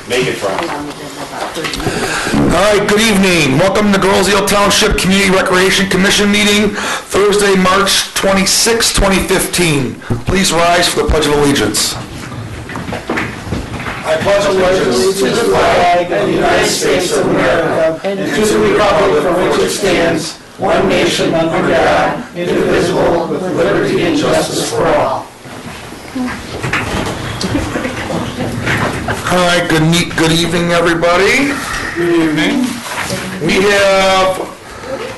Make it from. All right, good evening. Welcome to Groseal Township Community Recreation Commission meeting, Thursday, March 26, 2015. Please rise for the Pledge of Allegiance. I pledge allegiance to the flag of the United States of America and to the republic for which it stands, one nation under God, indivisible, with liberty and justice for all. All right, good evening, everybody. Good evening. We have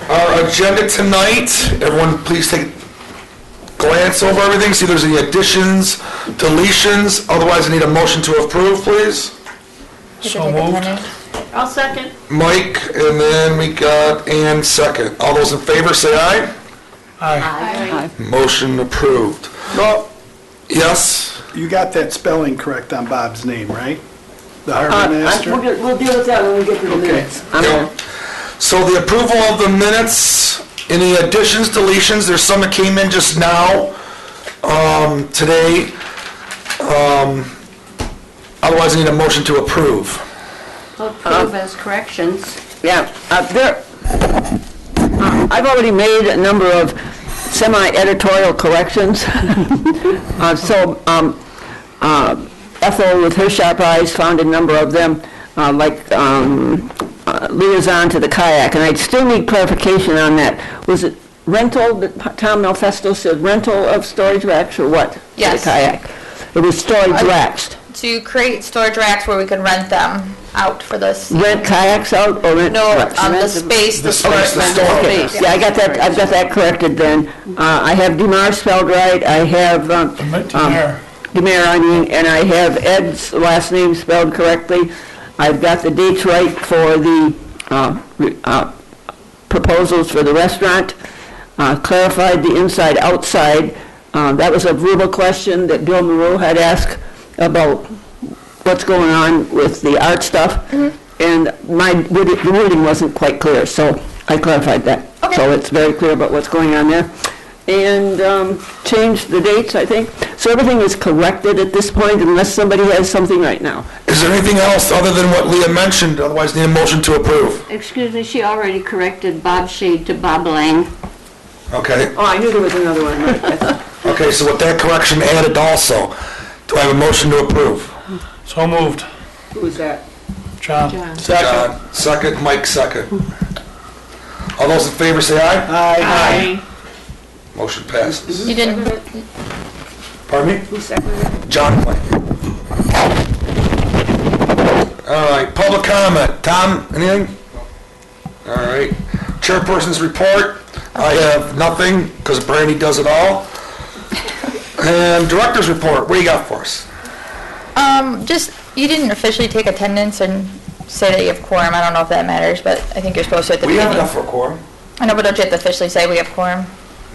our agenda tonight. Everyone, please take a glance over everything, see if there's any additions, deletions. Otherwise, I need a motion to approve, please. So moved. I'll second. Mike, and then we got Ann second. All those in favor say aye. Aye. Motion approved. Well, Yes? you got that spelling correct on Bob's name, right? The harbor master? We'll deal with that when we get to the minutes. Yeah. So the approval of the minutes, any additions, deletions, there's some that came in just now, today. Otherwise, I need a motion to approve. Approve as corrections. Yeah, I've already made a number of semi-editorial corrections. Ethel, with her sharp eyes, found a number of them, liaison to the kayak, and I'd still need clarification on that. Was it rental, that Tom Malfesto said rental of storage racks, or what? Yes. For the kayak. It was storage racks. To create storage racks where we could rent them out for this. Rent kayaks out, or rent? No, what? the space, the storage. Okay, yeah, I got that corrected then. I have DeMar spelled right, I have, DeMar, and I have Ed's last name spelled correctly. I've got the dates right for the proposals for the restaurant, clarified the inside-outside. That was a verbal question that Bill Moreau had asked about what's going on with the art stuff, and the wording wasn't quite clear, so I clarified that. Okay. So it's very clear about what's going on there. And changed the dates, I think. So everything is corrected at this point, unless somebody has something right now. Is there anything else other than what Leah mentioned? Otherwise, need a motion to approve. Excuse me, she already corrected Bob Shade to Bob Lang. Okay. Oh, I knew there was another one. Right? Okay, so with that correction added also, do I have a motion to approve? So moved. Who was that? John. John, second. Mike, second. All those in favor say aye. Aye. Motion passes. You didn't, Pardon me? Who seconded it? John Mike. All right, public comment. Tom, anything? All right. Chairperson's report. I have nothing because Brandy does it all. And director's report. What do you got for us? just, you didn't officially take attendance and say that you have quorum. I don't know if that matters, but I think you're supposed to at the We beginning. have enough for a quorum. I know, but don't you have to officially say we have quorum?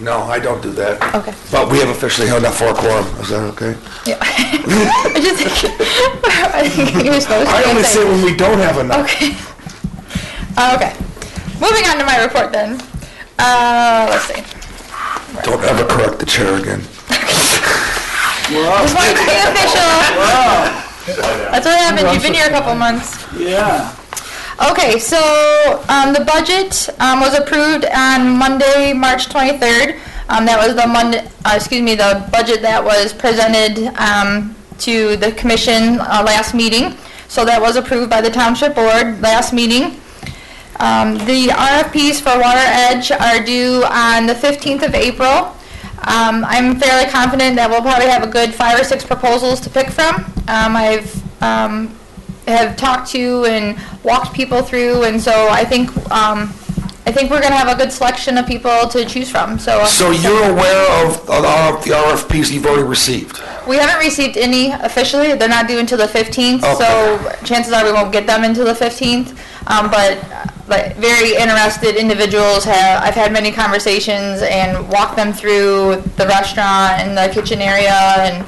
No, I don't do that. Okay. But we have officially enough for a quorum. Is that okay? Yeah. I think you're supposed to. I only say when we don't have enough. Okay. Okay. Moving on to my report then. Let's see. Don't ever correct the chair again. Just wanted to be official. That's what happens. You've been here a couple months. Yeah. Okay, so the budget was approved on Monday, March 23rd. That was the the budget that was presented to the commission last meeting. So that was approved by the township board last meeting. The RFPs for Water Edge are due on the 15th of April. I'm fairly confident that we'll probably have a good 5 or 6 proposals to pick from. Have talked to and walked people through, and so I think we're going to have a good selection of people to choose from. So you're aware of the RFPs you've already received? We haven't received any officially. They're not due until the 15th, Okay. so chances are we won't get them until the 15th. But very interested individuals I've had many conversations and walked them through the restaurant and the kitchen area, and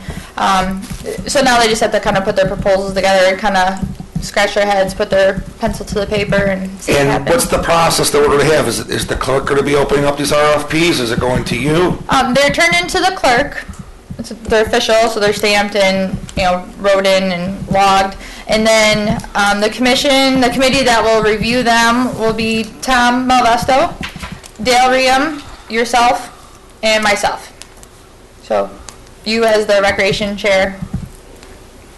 so now they just have to kind of put their proposals together and kind of scratch their heads, put their pencil to the paper, and see what And happens. what's the process that we're going to have? Is the clerk going to be opening up these RFPs? Is it going to you? They're turned into the clerk. They're official, so they're stamped and wrote in and logged. And then the committee that will review them will be Tom Malvesto, Dale Riem, yourself, and myself. So you as the recreation chair,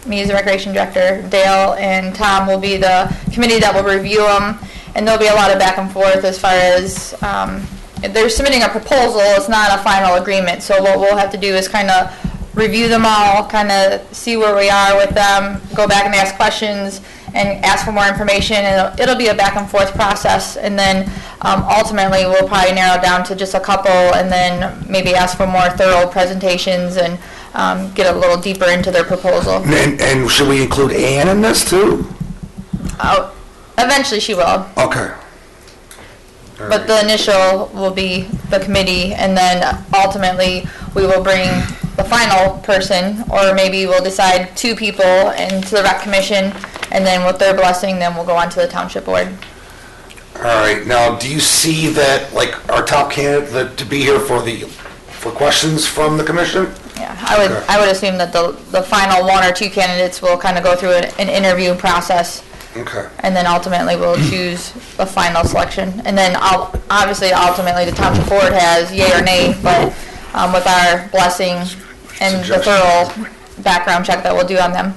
me as the recreation director, Dale and Tom will be the committee that will review them. And there'll be a lot of back and forth as far as they're submitting a proposal. It's not a final agreement. So what we'll have to do is kind of review them all, kind of see where we are with them, go back and ask questions and ask for more information, and it'll be a back and forth process. And then ultimately we'll probably narrow down to just a couple, and then maybe ask for more thorough presentations and get a little deeper into their proposal. And should we include Ann in this too? Eventually she will, Okay. but the initial will be the committee, and then ultimately we will bring the final person, or maybe we'll decide 2 people into the rec commission, and then with their blessing, then we'll go on to the township board. All right, now, do you see that, like, our top candidate to be here for questions from the commission? Yeah, I would assume that the final 1 or 2 candidates will kind of go through an interview process, Okay. and then ultimately we'll choose the final selection. And then obviously, ultimately, the township board has yay or nay, but with our blessing and the thorough background check that we'll do on them.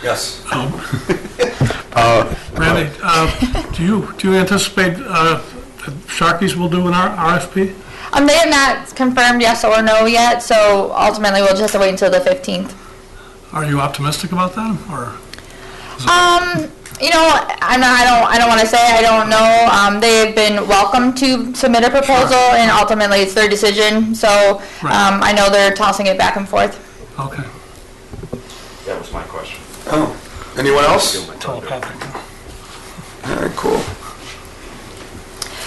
Yes. Randy, do you anticipate that Sharkies will do an RFP? They have not confirmed yes or no yet, so ultimately we'll just have to wait until the 15th. Are you optimistic about that, or? You know, I don't want to say I don't know. They have been welcome to submit a proposal, and ultimately it's their decision. So Right. I know they're tossing it back and forth. Okay. That was my question. Oh, anyone else? Telepathic. All right, cool.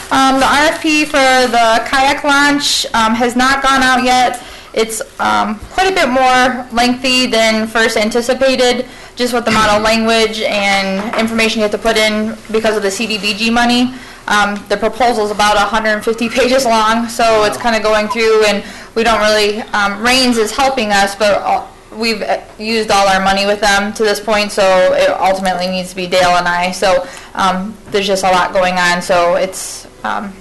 The RFP for the kayak launch has not gone out yet. It's quite a bit more lengthy than first anticipated, just with the amount of language and information you have to put in because of the CDBG money. The proposal is about 150 pages long, so it's kind of going through, and we don't really, Rains is helping us, but we've used all our money with them to this point, so it ultimately needs to be Dale and I. So there's just a lot going on, so it's a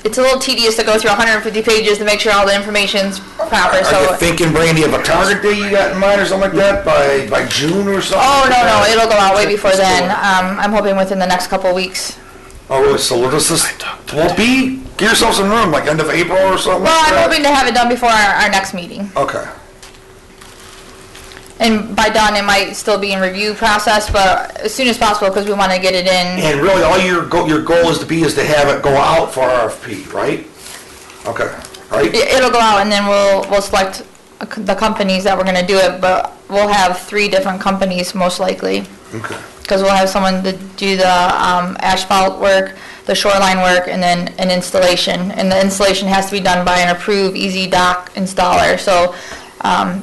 little tedious to go through 150 pages to make sure all the information's proper. Are you thinking, Brandy, of a target date you got in mind or something like that, by June or something? Oh, no, it'll go out way before then. I'm hoping within the next couple of weeks. Oh, really? So this won't be, give yourself some room, like end of April or something Well, like I'm that? hoping to have it done before our next meeting. Okay. And by done, it might still be in review process, but as soon as possible, because we want to get it in. And really, all your goal is to have it go out for RFP, right? Okay, right? It'll go out, and then we'll select the companies that we're going to do it, but we'll have 3 different companies most likely. Okay. Because we'll have someone to do the asphalt work, the shoreline work, and then an installation. And the installation has to be done by an approved Easy Dock installer. So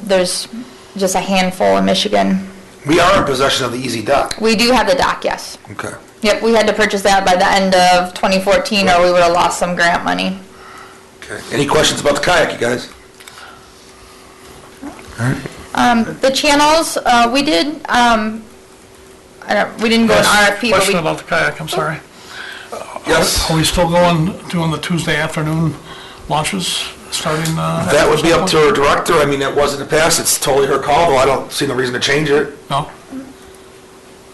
there's just a handful in Michigan. We are in possession of the Easy Dock. We do have the dock, yes. Okay. Yep, we had to purchase that by the end of 2014, or we would have lost some grant money. Okay. Any questions about the kayak, you guys? The channels, we did, we didn't go in RFP, but we... Question about the kayak, I'm sorry. Yes. Are we still doing the Tuesday afternoon launches, starting? That would be up to our director. I mean, it was in the past. It's totally her call, though I don't see no reason to change it. No?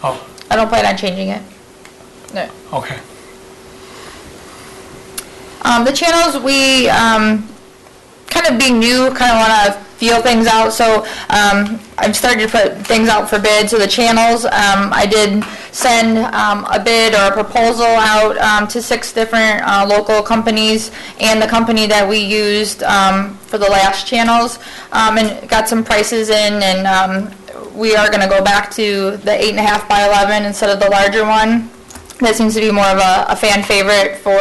Oh, I don't plan on changing it. No. okay. The channels, we, kind of being new, kind of want to feel things out, so I've started to put things out for bid. So the channels, I did send a bid or a proposal out to 6 different local companies and the company that we used for the last channels, and got some prices in, and we are going to go back to the 8.5 by 11 instead of the larger one. That seems to be more of a fan favorite for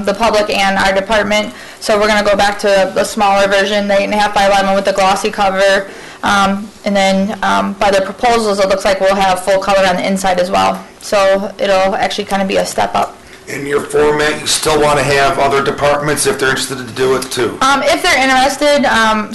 the public and our department. So we're going to go back to the smaller version, the 8.5 by 11 with the glossy cover. And then by the proposals, it looks like we'll have full color on the inside as well. So it'll actually kind of be a step up. in your format, you still want to have other departments if they're interested to do it too? If they're interested,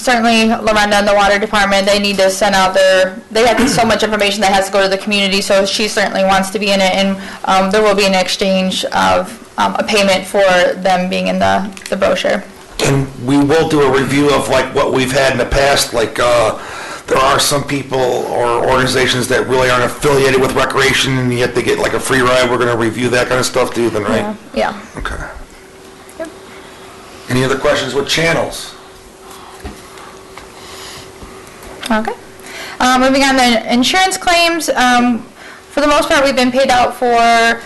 certainly Lorenda and the water department, they need to send out they have so much information that has to go to the community, so she certainly wants to be in it, and there will be an exchange of a payment for them being in the brochure. And we will do a review of like what we've had in the past, like there are some people or organizations that really aren't affiliated with recreation and yet they get like a free ride. We're going to review that kind of stuff too then, right? Yeah. Okay. Yep. Any other questions with channels? Okay. Moving on to insurance claims. For the most part, we've been paid out for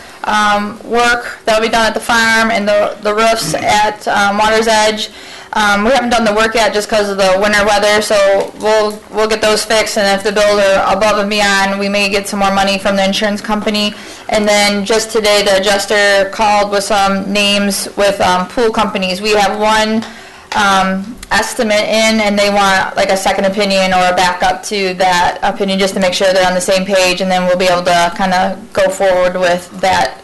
work that will be done at the farm and the roofs at Water's Edge. We haven't done the work yet just because of the winter weather, so we'll get those fixed, and if the bills are above and beyond, we may get some more money from the insurance company. And then just today, the adjuster called with some names with pool companies. We have one estimate in, and they want like a second opinion or a backup to that opinion just to make sure they're on the same page, and then we'll be able to kind of go forward with that,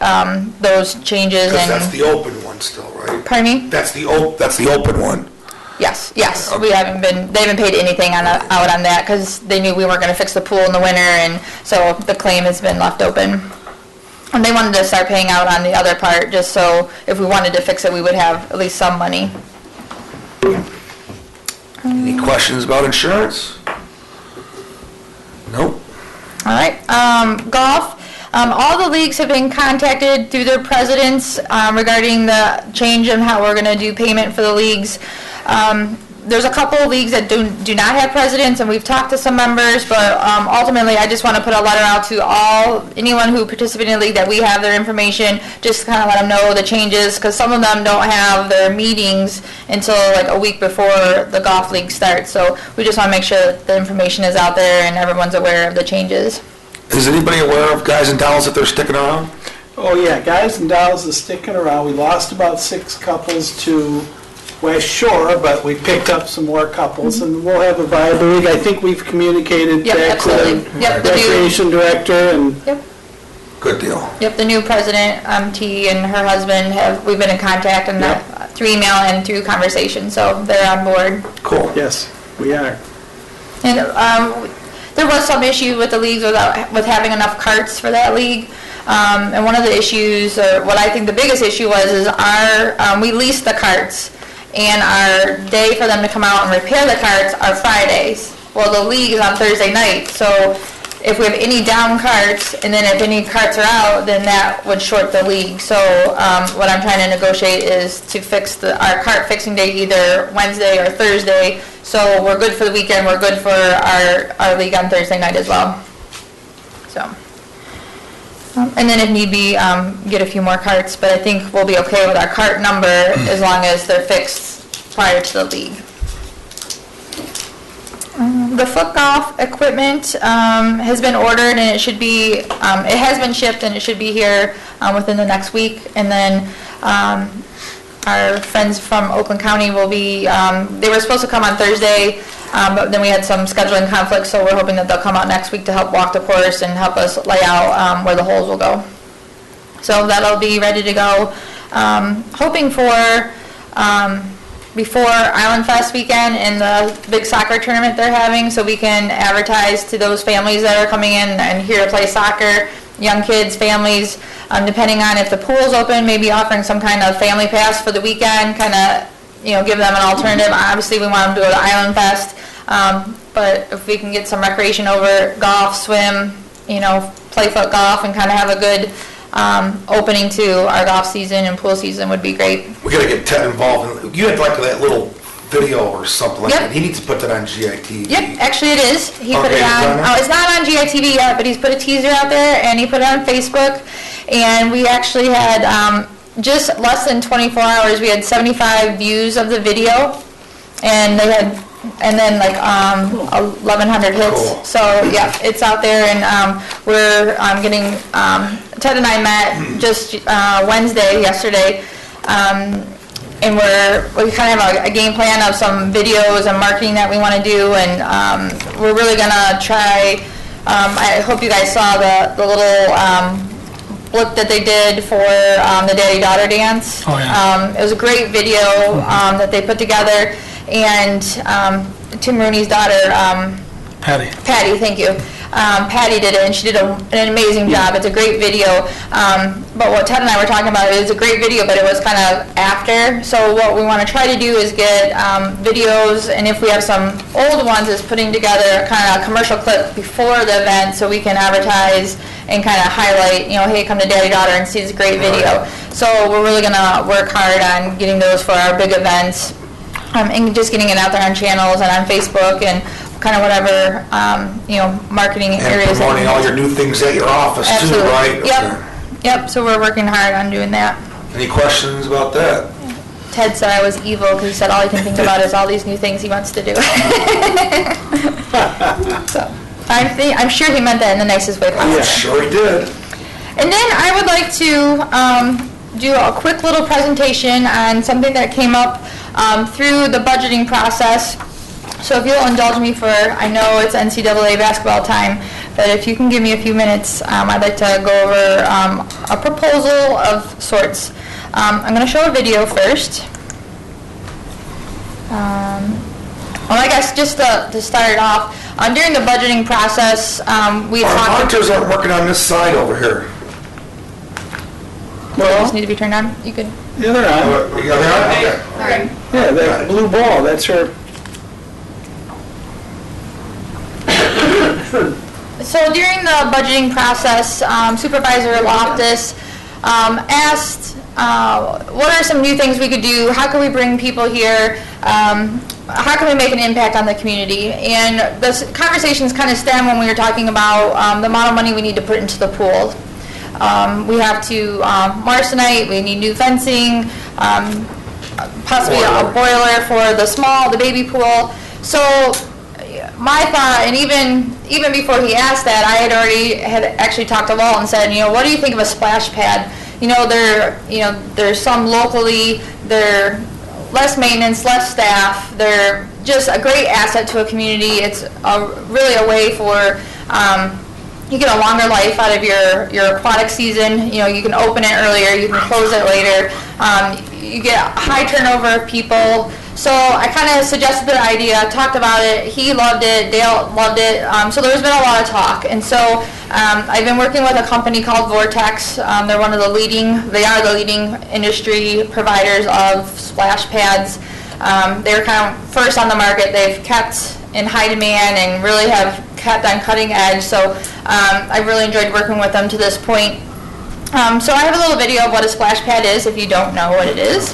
those changes. Because And that's the open one still, right? pardon me? That's the open one. Yes, we they haven't paid anything out on that because they knew we weren't going to fix the pool in the winter, and so the claim has been left open. And they wanted to start paying out on the other part just so if we wanted to fix it, we would have at least some money. Any questions about insurance? Nope. All right, golf. All the leagues have been contacted through their presidents regarding the change in how we're going to do payment for the leagues. There's a couple of leagues that do not have presidents, and we've talked to some members, but ultimately I just want to put a letter out to anyone who participated in the league that we have their information, just to kind of let them know the changes, because some of them don't have their meetings until like a week before the golf league starts. So we just want to make sure that the information is out there and everyone's aware of the changes. Is anybody aware of Guys and Dolls that they're sticking around? Oh, yeah, Guys and Dolls is sticking around. We lost about 6 couples to West Shore, but we picked up some more couples, and we'll have a viable league. I think we've communicated Yep, back to absolutely. the Yep, the new- recreation director, and Yep. Good deal. Yep, the new president, T, and her husband we've been in contact and through email and through conversation, so they're on board. Cool. yes, we are. And there was some issue with the leagues with having enough carts for that league. And one of the issues, or what I think the biggest issue was, is we lease the carts, and our day for them to come out and repair the carts are Fridays. Well, the league is on Thursday night, so if we have any down carts, and then if any carts are out, then that would short the league. So what I'm trying to negotiate is to fix our cart fixing day either Wednesday or Thursday, so we're good for the weekend, we're good for our league on Thursday night as well. So, and then if need be, get a few more carts, but I think we'll be okay with our cart number as long as they're fixed prior to the league. The foot golf equipment has been ordered, and it should be, it has been shipped, and it should be here within the next week. And then our friends from Oakland County will be, they were supposed to come on Thursday, but then we had some scheduling conflicts, so we're hoping that they'll come out next week to help walk the course and help us lay out where the holes will go. So that'll be ready to go. Hoping for before Island Fest weekend and the big soccer tournament they're having, so we can advertise to those families that are coming in and here to play soccer, young kids, families, depending on if the pool's open, maybe offering some kind of family pass for the weekend, kind of, give them an alternative. Obviously, we want them to go to Island Fest, but if we can get some recreation over, golf, swim, play foot golf, and kind of have a good opening to our golf season and pool season would be great. We gotta get Ted involved. You had like that little video or something like Yep. that. He needs to put that on GITV. Yep, actually it is. He put Okay, it it's on, on there? it's not on GITV yet, but he's put a teaser out there, and he put it on Facebook, and we actually had, just less than 24 hours, we had 75 views of the video, and they had, and then like 1,100 hits. Cool. So yeah, it's out there, and we're getting. Ted and I met just yesterday, and we kind of have a game plan of some videos and marketing that we want to do, and we're really gonna try. I hope you guys saw the little flip that they did for the daddy-daughter dance. Oh, yeah. It was a great video that they put together, and Tim Rooney's daughter, Patty. Patty, thank you. Patty did it, and she did an amazing job. It's a great video. But what Ted and I were talking about, it was a great video, but it was kind of after. So what we want to try to do is get videos, and if we have some old ones, is putting together kind of a commercial clip before the event so we can advertise and kind of highlight, hey, come to Daddy Daughter and see this great video. So we're really going to work hard on getting those for our big events, and just getting it out there on channels and on Facebook and kind of whatever, marketing areas. And promoting all your new things at your office too, Absolutely. right? Yep, so we're working hard on doing that. Any questions about that? Ted said I was evil because he said all he can think about is all these new things he wants to do. So, I'm sure he meant that in the nicest way possible. I'm sure he did. And then I would like to do a quick little presentation on something that came up through the budgeting process. So if you'll indulge me for, I know it's NCAA basketball time, but if you can give me a few minutes, I'd like to go over a proposal of sorts. I'm going to show a video first. Well, I guess just to start it off, during the budgeting process, we Our talked... monitors aren't working on this side over here. Well, just need to be turned on? You could... Yeah, they're on. Yeah, they are? Okay. Yeah, that blue ball, that's her. So during the budgeting process, Supervisor Loftus asked, what are some new things we could do? How can we bring people here? How can we make an impact on the community? And the conversations kind of stem when we were talking about the amount of money we need to put into the pool. We have to marcinite, we need new fencing, possibly a boiler for the baby pool. So my thought, and even before he asked that, I had actually talked to Lowell and said, what do you think of a splash pad? There's some locally, they're less maintenance, less staff. They're just a great asset to a community. It's really a way for you get a longer life out of your aquatic season. You can open it earlier, you can close it later. You get a high turnover of people. So I kind of suggested the idea, talked about it. He loved it, Dale loved it. So there's been a lot of talk. And so I've been working with a company called Vortex. They are the leading industry providers of splash pads. They're kind of first on the market. They've kept in high demand and really have kept on cutting edge. So I've really enjoyed working with them to this point. So I have a little video of what a splash pad is if you don't know what it is.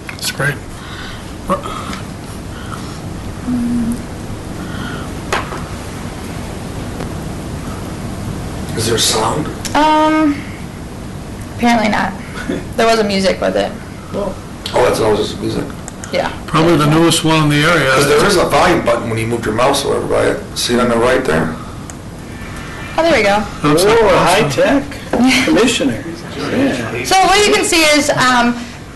That's great. Is there sound? Apparently not. There wasn't music with it. Oh, that's always just music. Yeah. Probably the newest one in the Because area. there is a volume button when you move your mouse over by it. See it on the right there? Oh, there we go. Looks like Oh, awesome. high-tech commissioner. Yeah. So what you can see is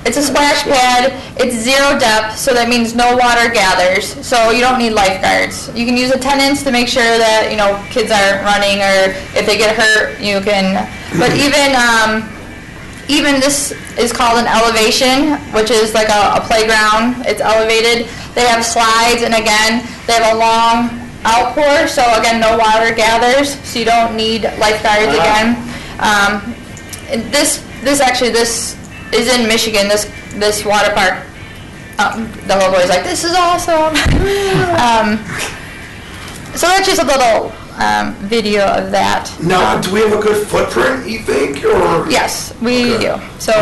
it's a splash pad. It's zero depth, so that means no water gathers. So you don't need lifeguards. You can use attendants to make sure that kids aren't running, or if they get hurt, you can. But even this is called an elevation, which is like a playground. It's elevated. They have slides, and again, they have a long outpour. So again, no water gathers, so you don't need lifeguards again. And this is in Michigan, this water park. The little boy's like, this is awesome. So that's just a little video of that. Now, do we have a good footprint, you think, or? Yes, we do. So,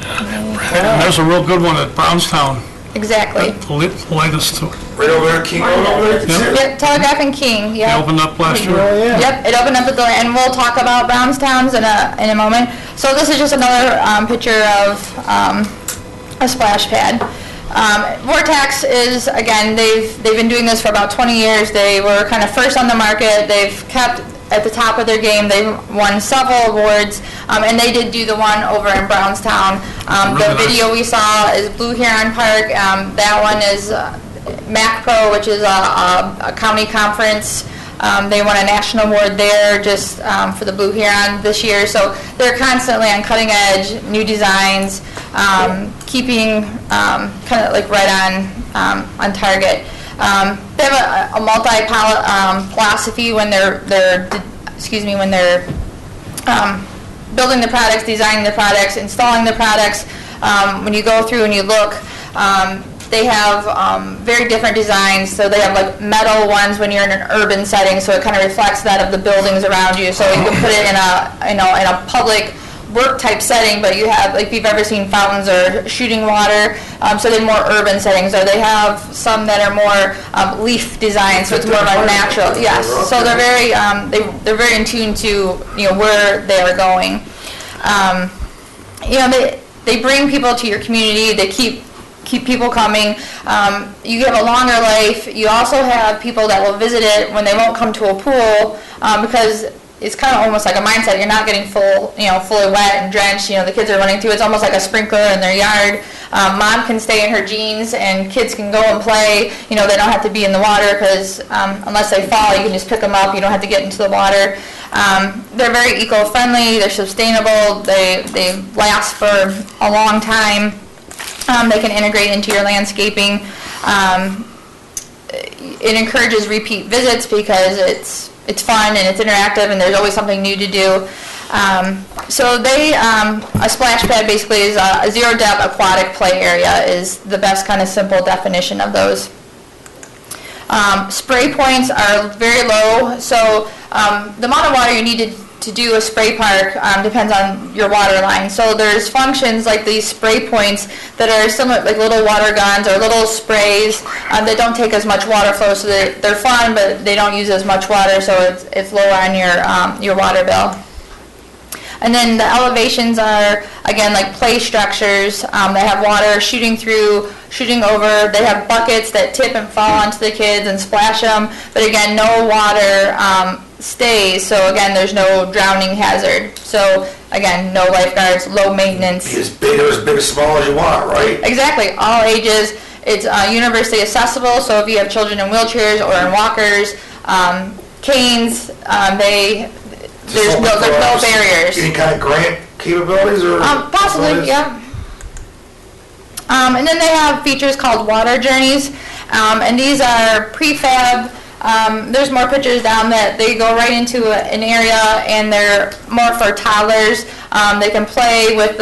And there's a real good one at Brownstown, exactly. the latest. Right over there, King Road over there? Yep. Yep, Telegraph and King, They yeah. opened up last year. Oh, yeah. Yep, it opened up at the, and we'll talk about Brownstown's in a moment. So this is just another picture of a splash pad. Vortex is, again, they've been doing this for about 20 years. They were kind of first on the market. They've kept at the top of their game. They've won several awards, and they did do the one over in Brownstown. The Really nice. video we saw is Blue Heron Park. That one is MAC Pro, which is a county conference They won a national award there just for the Blue Heron this year. So they're constantly on cutting edge, new designs, keeping kind of like right on target. They have a multi philosophy when they're building the products, designing the products, installing the products. When you go through and you look, they have very different designs. So they have like metal ones when you're in an urban setting, so it kind of reflects that of the buildings around you. So you can put it in a public work type setting, but you have, like, if you've ever seen fountains or shooting water, so they're more urban settings. Or they have some that are more leaf design, so it's more like natural. Yes, so they're very they're very in tune to where they are going. They bring people to your community. They keep people coming. You have a longer life. You also have people that will visit it when they won't come to a pool because it's kind of almost like a mindset. You're not getting fully wet and drenched. The kids are running through. It's almost like a sprinkler in their yard. Mom can stay in her jeans and kids can go and play. They don't have to be in the water because unless they fall, you can just pick them up. You don't have to get into the water. They're very eco-friendly. They're sustainable. They last for a long time. They can integrate into your landscaping. It encourages repeat visits because it's fun and it's interactive and there's always something new to do. So a splash pad basically is a zero-depth aquatic play area is the best kind of simple definition of those. Spray points are very low, so the amount of water you need to do a spray park depends on your water line. So there's functions like these spray points that are similar, like little water guns or little sprays that don't take as much water flow, so they're fun, but they don't use as much water, so it's lower on your water bill. And then the elevations are, again, like play structures. They have water shooting through, shooting over. They have buckets that tip and fall onto the kids and splash them. But again, no water stays. So again, there's no drowning hazard. So again, no lifeguards, low maintenance. Be as big or as small as you want, right? Exactly, all ages. It's universally accessible. So if you have children in wheelchairs or in walkers, canes, there's no barriers. Any kind of grant capabilities or? Possibly, yeah. And then they have features called water journeys, and these are prefab. There's more pictures down that they go right into an area, and they're more for toddlers. They can play with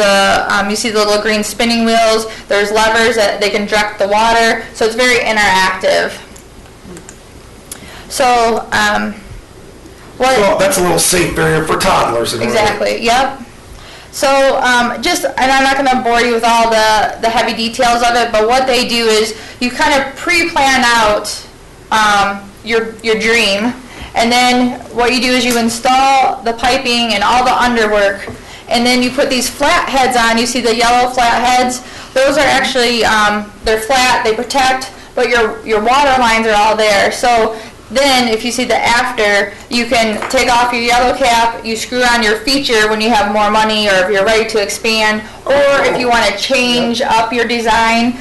you see the little green spinning wheels. There's levers that they can direct the water, so it's very interactive. So, well, that's a little safe area for toddlers. Exactly, yep. So and I'm not going to bore you with all the heavy details of it, but what they do is you kind of pre-plan out your dream, and then what you do is you install the piping and all the underwork, and then you put these flat heads on. You see the yellow flat heads? Those are actually, they're flat, they protect, but your water lines are all there. So then, if you see the after, you can take off your yellow cap, you screw on your feature when you have more money or if you're ready to expand, or if you want to change up your design.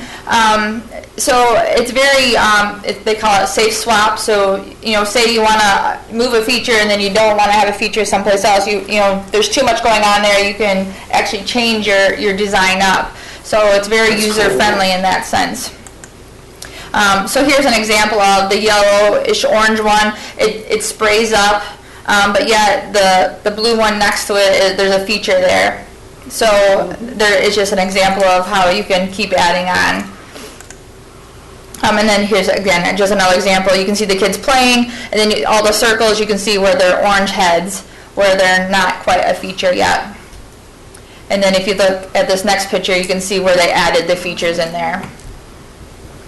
So it's very, they call it safe swap. So, say you want to move a feature and then you don't want to have a feature someplace else. There's too much going on there. You can actually change your design up. So it's very user-friendly in that sense. So here's an example of the yellowish orange one. It sprays up, but yet the blue one next to it, there's a feature there. So there is just an example of how you can keep adding on. And then here's, again, just another example. You can see the kids playing, and then all the circles, you can see where they're orange heads, where they're not quite a feature yet. And then if you look at this next picture, you can see where they added the features in there.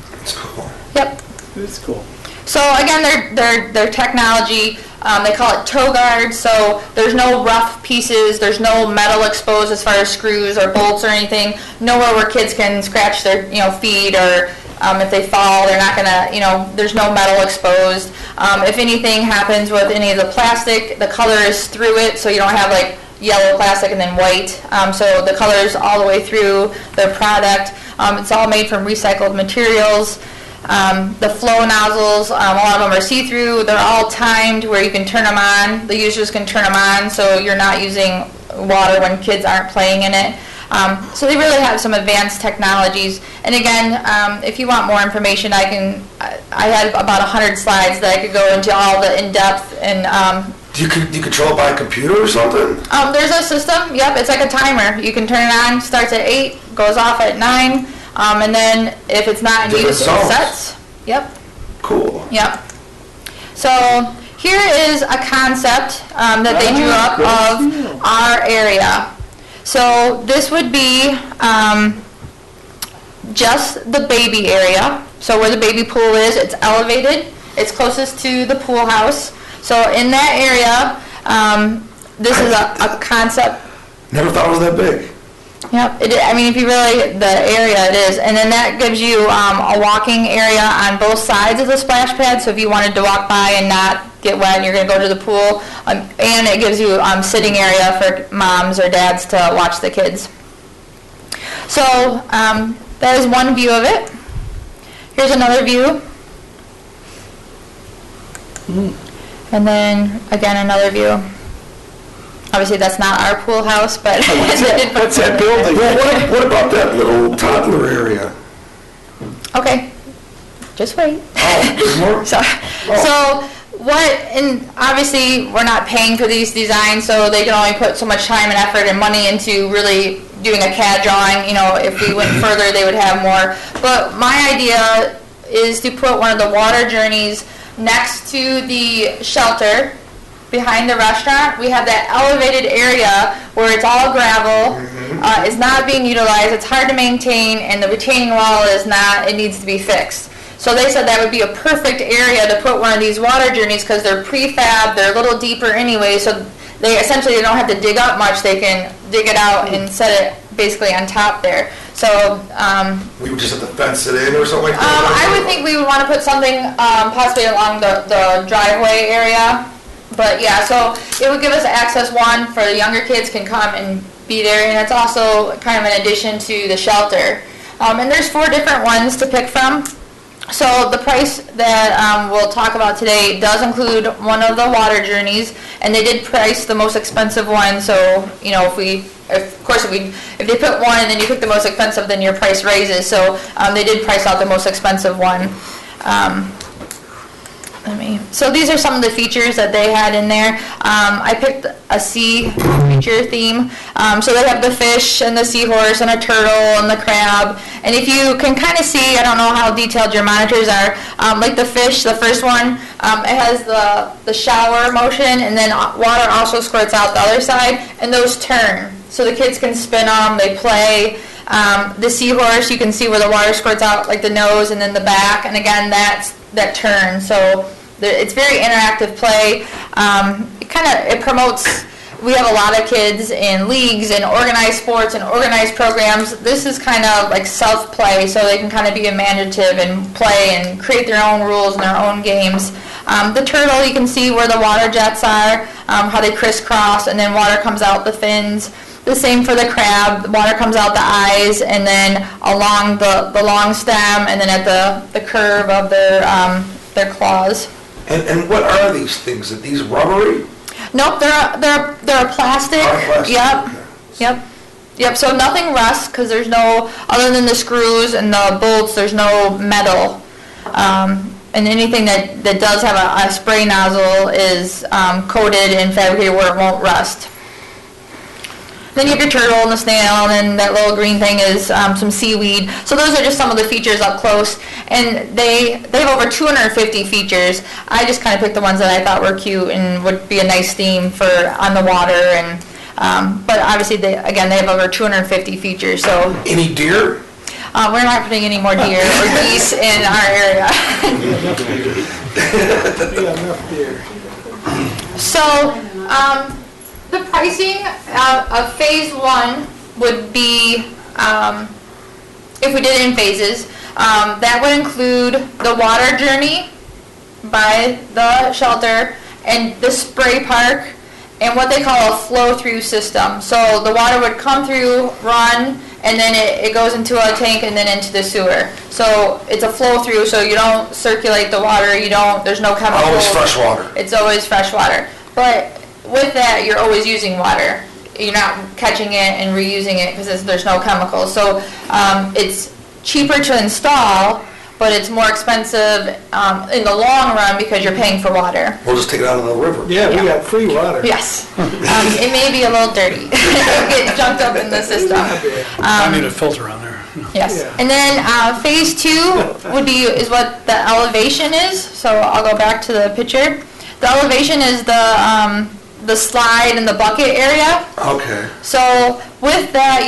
That's cool. Yep. It's cool. So again, their technology, they call it toe guard, so there's no rough pieces, there's no metal exposed as far as screws or bolts or anything, nowhere where kids can scratch their feet, or if they fall, they're not gonna, there's no metal exposed. If anything happens with any of the plastic, the color is through it, so you don't have like yellow plastic and then white. So the color is all the way through their product. It's all made from recycled materials. The flow nozzles, a lot of them are see-through. They're all timed where you can turn them on. The users can turn them on, so you're not using water when kids aren't playing in it. So they really have some advanced technologies. And again, if you want more information, I had about 100 slides that I could go into all the in-depth and. Do you control it by a computer or something? There's a system. Yep, it's like a timer. You can turn it on. Starts at 8, goes off at 9, and then if it's not in Different use, it zones. sets. Yep. Cool. Yep. So here is a concept that they drew up of our area. So this would be just the baby area. So where the baby pool is, it's elevated. It's closest to the pool house. So in that area, this is a concept. Never thought it was that big. Yep, I mean, if you really, the area it is, and then that gives you a walking area on both sides of the splash pad, so if you wanted to walk by and not get wet and you're going to go to the pool, and it gives you sitting area for moms or dads to watch the kids. So that is one view of it. Here's another view. And then, again, another view. Obviously, that's not our pool house, but... What's that building? Well, what about that little toddler area? Okay, just wait. Oh, there's more? So and obviously, we're not paying for these designs, so they can only put so much time and effort and money into really doing a CAD drawing. You know, if we went further, they would have more. But my idea is to put one of the water journeys next to the shelter behind the restaurant. We have that elevated area where it's all gravel. It's not being utilized. It's hard to maintain, and the retaining wall is not. It needs to be fixed. So they said that would be a perfect area to put one of these water journeys because they're prefab. They're a little deeper anyway, so they essentially don't have to dig up much. They can dig it out and set it basically on top there. So We would just have to fence it in or something like that? I would think we would want to put something possibly along the driveway area. But yeah, so it would give us access, one, for the younger kids can come and be there, and it's also kind of an addition to the shelter. And there's 4 different ones to pick from. So the price that we'll talk about today does include one of the water journeys, and they did price the most expensive one. So you know, if they put one and then you pick the most expensive, then your price raises. So they did price out the most expensive one. So these are some of the features that they had in there. I picked a sea feature theme. So they have the fish and the seahorse and a turtle and the crab. And if you can kind of see, I don't know how detailed your monitors are, like the fish, the first one, it has the shower motion, and then water also squirts out the other side, and those turn. So the kids can spin them, they play. The seahorse, you can see where the water squirts out, like the nose and then the back, and again, that turns. So it's very interactive play. It promotes. We have a lot of kids in leagues and organized sports and organized programs. This is kind of like self-play, so they can kind of be imaginative and play and create their own rules and their own games. The turtle, you can see where the water jets are, how they crisscross, and then water comes out the fins. The same for the crab. The water comes out the eyes, and then along the long stem, and then at the curve of their claws. And what are these things? Are these rubbery? Nope, they're plastic. Yep. So nothing rusts because there's no, other than the screws and the bolts, there's no metal. And anything that does have a spray nozzle is coated and fabricated where it won't rust. Then you have your turtle and the snail, and then that little green thing is some seaweed. So those are just some of the features up close. And they have over 250 features. I just kind of picked the ones that I thought were cute and would be a nice theme for on the water. And but obviously, they have over 250 features. So Any deer? we're not putting any more deer or geese in our area. Yeah, enough there. So the pricing of phase 1 would be, if we did it in phases, that would include the water journey by the shelter and the spray park and what they call a flow-through system. So the water would come through, run, and then it goes into a tank and then into the sewer. So it's a flow through, so you don't circulate the water, there's no chemicals. Always fresh water. It's always fresh water. But with that, you're always using water. You're not catching it and reusing it because there's no chemicals. So it's cheaper to install, but it's more expensive in the long run because you're paying for water. We'll just take it out of the river. Yeah, we got free water. Yes. It may be a little dirty. It'll get junked up in the system. I need a filter on there. Yes. Yeah. And then phase 2 is what the elevation is. So I'll go back to the picture. The elevation is the slide and the bucket area. Okay. So with that,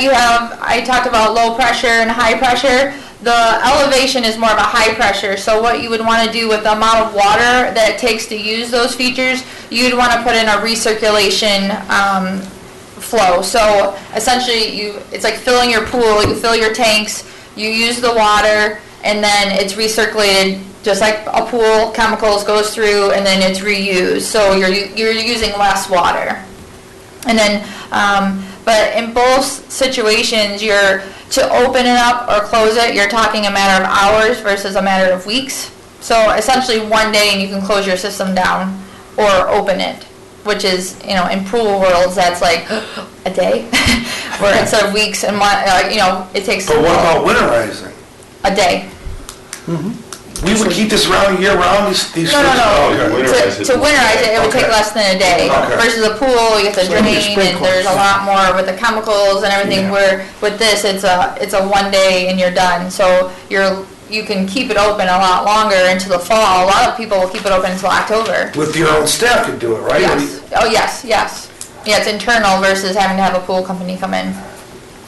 I talked about low pressure and high pressure. The elevation is more of a high pressure. So what you would want to do with the amount of water that it takes to use those features, you'd want to put in a recirculation flow. So essentially, it's like filling your pool. You fill your tanks, you use the water, and then it's recirculated just like a pool. Chemicals goes through, and then it's reused. So you're using less water. And then, but in both situations, to open it up or close it, you're talking a matter of hours versus a matter of weeks. So essentially, one day and you can close your system down or open it, which is, in pool worlds, that's like a day, where instead of weeks and it takes. But what about winterizing? A day. We would keep this around year round, these. No. winterize it. To winterize it, it would take Okay. less than a day. Okay. Versus a pool, you have to drain, and there's a lot more with the chemicals and everything. Yeah. Where with this, it's a one day and you're done. So you can keep it open a lot longer into the fall. A lot of people will keep it open until October. With your own staff could do it, right? Yes. Oh, yes. Yeah, it's internal versus having to have a pool company come in.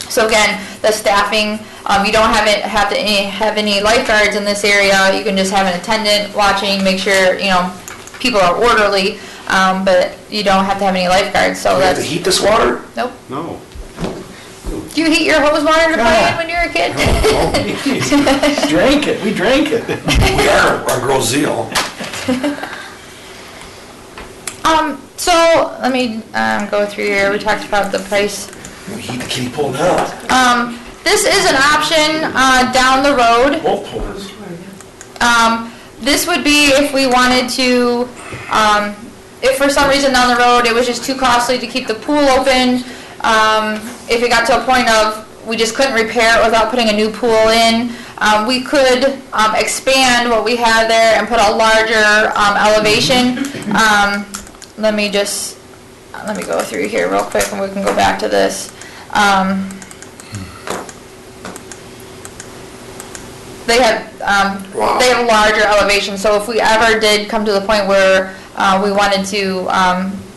So again, the staffing, you don't have to have any lifeguards in this area. You can just have an attendant watching, make sure, people are orderly, but you don't have to have any lifeguards, so You have to that's, heat this water? nope. No. Do you heat your hose water to play in when you were a kid? Drank it, we drank it. We are, our girl Zeal. So, let me, go through here. We talked about the price. We heat the kiddie pool now. This is an option, down the road. Both pools. This would be if we wanted to, if for some reason down the road it was just too costly to keep the pool open, if it got to a point of we just couldn't repair it without putting a new pool in, we could expand what we had there and put a larger elevation. Let me go through here real quick and we can go back to this. They have larger elevations, so if we ever did come to the point where we wanted to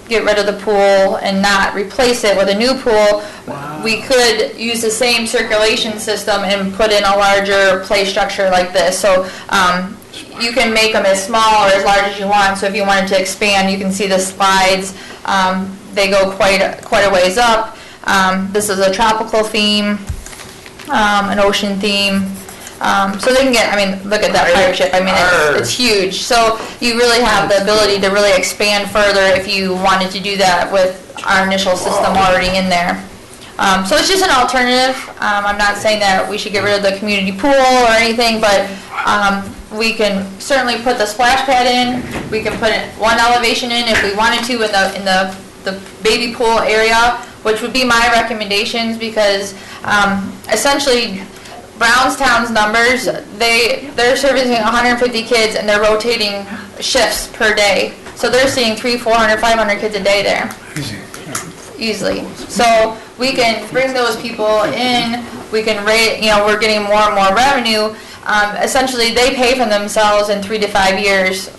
get rid of the pool and not replace it with a new pool, we could use the same circulation system and put in a larger play structure like this. So you can make them as small or as large as you want. So if you wanted to expand, you can see the slides. They go quite a ways up. This is a tropical theme, an ocean theme. So they can get, look at that ridership. It's huge. So you really have the ability to really expand further if you wanted to do that with our initial system already in there. So it's just an alternative. I'm not saying that we should get rid of the community pool or anything, but we can certainly put the splash pad in. We can put one elevation in if we wanted to in the baby pool area, which would be my recommendations because essentially Brownstown's numbers, they're servicing 150 kids and they're rotating shifts per day. So they're seeing 300, 400, 500 kids a day there. Easily. So we can bring those people in, we can rate, we're getting more and more revenue. Essentially they pay for themselves in 3 to 5 years.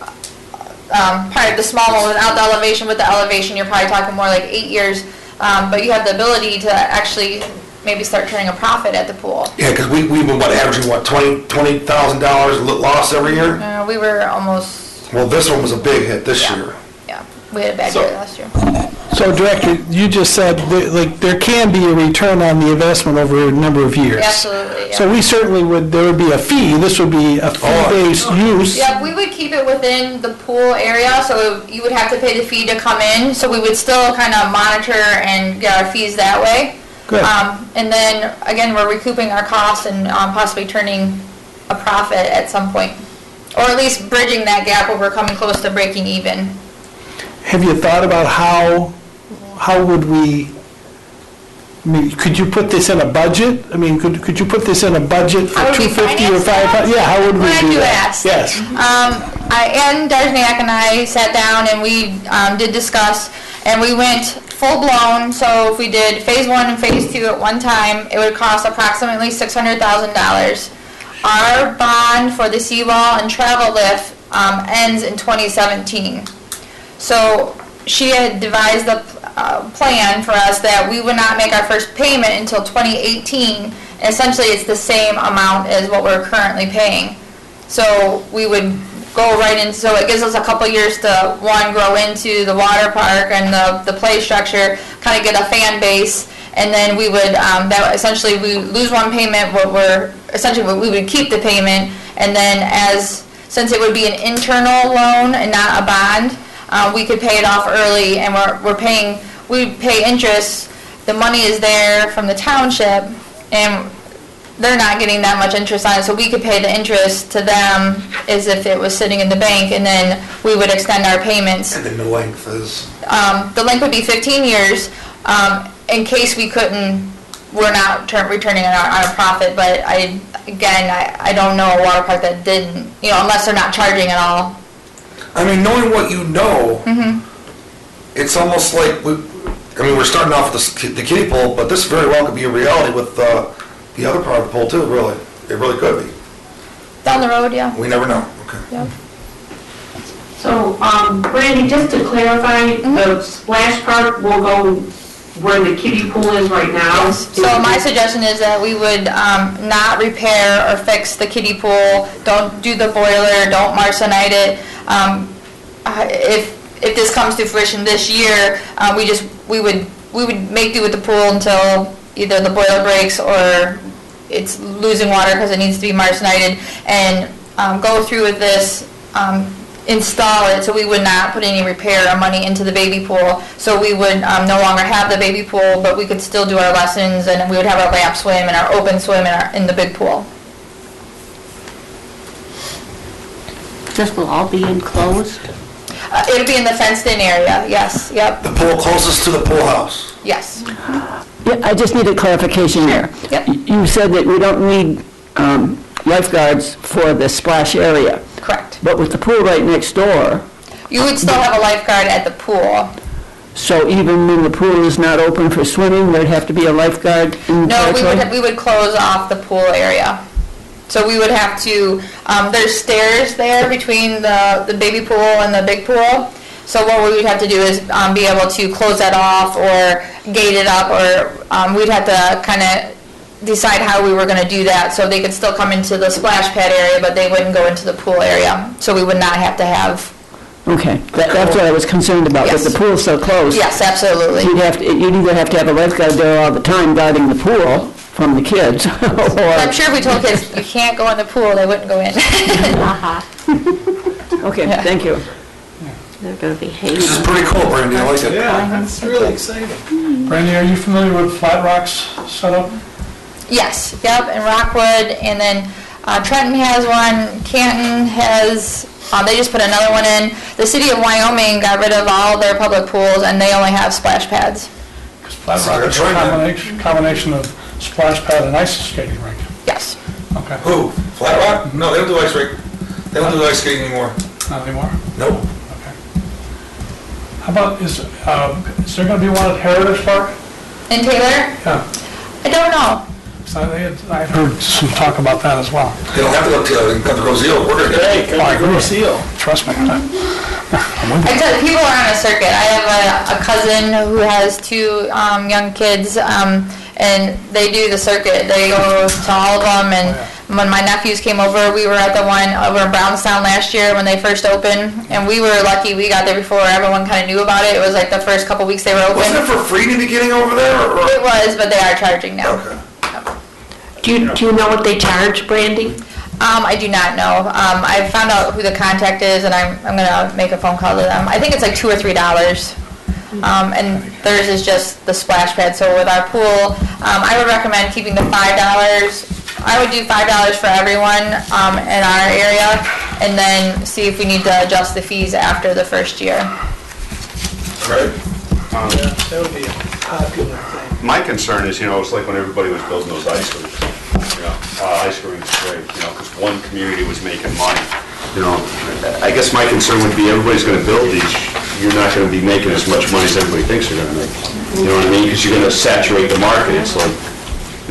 Probably the small one without the elevation, with the elevation you're probably talking more like 8 years. But you have the ability to actually maybe start turning a profit at the pool. Yeah, because we've been, averaging, $20,000 loss every year? We were almost, Well, this one was a big hit this year. yeah, we had a bad year last year. So Director, you just said, there can be a return on the investment over a number of years. Absolutely, yeah. So we certainly there would be a fee, this would be a fee-based use. Yeah, we would keep it within the pool area, so you would have to pay the fee to come in, so we would still kind of monitor and get our fees that way. Good. And then, again, we're recouping our costs and possibly turning a profit at some point. Or at least bridging that gap where we're coming close to breaking even. Have you thought about how would we, I mean, could you put this in a budget? I mean, could you put this in a budget for How would we 250 or finance that? 500? Yeah, how would we Glad do you that? asked. Yes. Ann Darzniak and I sat down and we did discuss, and we went full-blown. So if we did phase 1 and phase 2 at one time, it would cost approximately $600,000. Our bond for the seawall and travel lift ends in 2017. So she had devised a plan for us that we would not make our first payment until 2018. And essentially, it's the same amount as what we're currently paying. So we would go right in, so it gives us a couple years to, one, grow into the water park and the play structure, kind of get a fan base, and then we would, that essentially, we lose one payment, we would keep the payment, and then since it would be an internal loan and not a bond, we could pay it off early, and we pay interest, the money is there from the township, and they're not getting that much interest on it, so we could pay the interest to them as if it was sitting in the bank, and then we would extend our payments. And then the length is? The length would be 15 years, in case we're not returning on our profit, but I don't know a water park that didn't, unless they're not charging at all. I mean, knowing what you know, it's almost like, we're starting off with the kiddie pool, but this very well could be a reality with the other part of the pool too, really. It really could be. Down the road, yeah. We never know. Okay. Yeah. So, Brandy, just to clarify, the splash park will go where the kiddie pool is right now? So my suggestion is that we would not repair or fix the kiddie pool, don't do the boiler, don't marcinite it. If this comes to fruition this year, we would make do with the pool until either the boiler breaks or it's losing water because it needs to be marcinited, and go through with this, install it, so we would not put any repair or money into the baby pool. So we would no longer have the baby pool, but we could still do our lessons, and we would have our lap swim and our open swim in the big pool. This will all be enclosed? It'll be in the fenced-in area, yes, yep, The pool closest to the pool house. yes. Yeah, I just need a clarification there. Yep. You said that we don't need lifeguards for the splash area, Correct. but with the pool right next door, You would still have a lifeguard at the pool. so even when the pool is not open for swimming, there'd have to be a lifeguard in the No, territory? we would close off the pool area. So we would have to, there's stairs there between the baby pool and the big pool. So what we would have to do is be able to close that off or gate it up, or we'd have to kind of decide how we were going to do that, so they could still come into the splash pad area, but they wouldn't go into the pool area. So we would not have to have, Okay, that's what I was concerned about, that Yes. the pool's so close. yes, absolutely. You'd either have to have a lifeguard there all the time guarding the pool from the kids, I'm or, sure if we told kids, you can't go in the pool, they wouldn't go in. okay, Yeah. thank you. They're gonna be hating. This is pretty cool, Brandy, I like it. Yeah, it's really exciting. Brandy, are you familiar with Flat Rock's setup? Yes, yep, and Rockwood, and then Trenton has one, Canton has, they just put another one in. The city of Wyoming got rid of all their public pools, and they only have splash pads. Because Flat So they're Rock is a trying combination of splash pad and ice skating rink. Yes. Okay, Who? Flat Rock? No, they don't do ice rink. They don't do ice skating anymore. not anymore? Nope. Okay. How about, is there going to be one at Heritage Park? In Taylor? Yeah. I don't know. So I had heard some talk about that as well. They don't have to go to, they can come to Roselle. We're gonna Hey, get come to go seal. Trust me. I'm with I you. tell you, people are on a circuit. I have a cousin who has two young kids, and they do the circuit. They go to all of them, and when my nephews came over, we were at the one over in Brownstown last year when they first opened, and we were lucky we got there before everyone kind of knew about it. It was like the first couple weeks they were open. Wasn't it for free in the beginning over there? Or? It was, but they are charging now. Okay. Do you know what they charge, Brandy? I do not know. I found out who the contact is, and I'm gonna make a phone call to them. I think it's like $2 or $3. and theirs is just the splash pad. So with our pool, I would recommend keeping the $5. I would do $5 for everyone in our area, and then see if we need to adjust the fees after the first year. Right? Yeah, that would be a popular thing. My concern is, it's like when everybody was building those ice rinks. Ice rinks, great, because one community was making money. I guess my concern would be everybody's going to build these, you're not going to be making as much money as everybody thinks you're going to make. You know what I mean? Because you're going to saturate the market. It's like,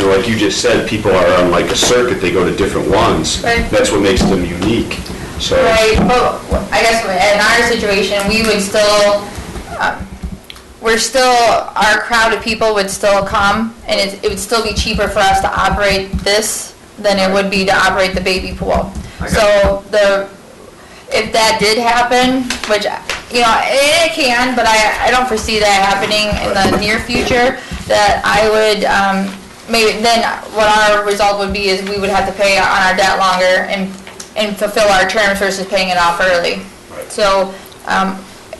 like you just said, people are on like a circuit, they go to different ones. Right. That's what makes them unique. So. Right, but I guess in our situation, we would still, our crowd of people would still come, and it would still be cheaper for us to operate this than it would be to operate the baby pool. So if that did happen, which, it can, but I don't foresee that happening in the near future, that I would, maybe then what our result would be is we would have to pay on our debt longer and fulfill our terms versus paying it off early. So,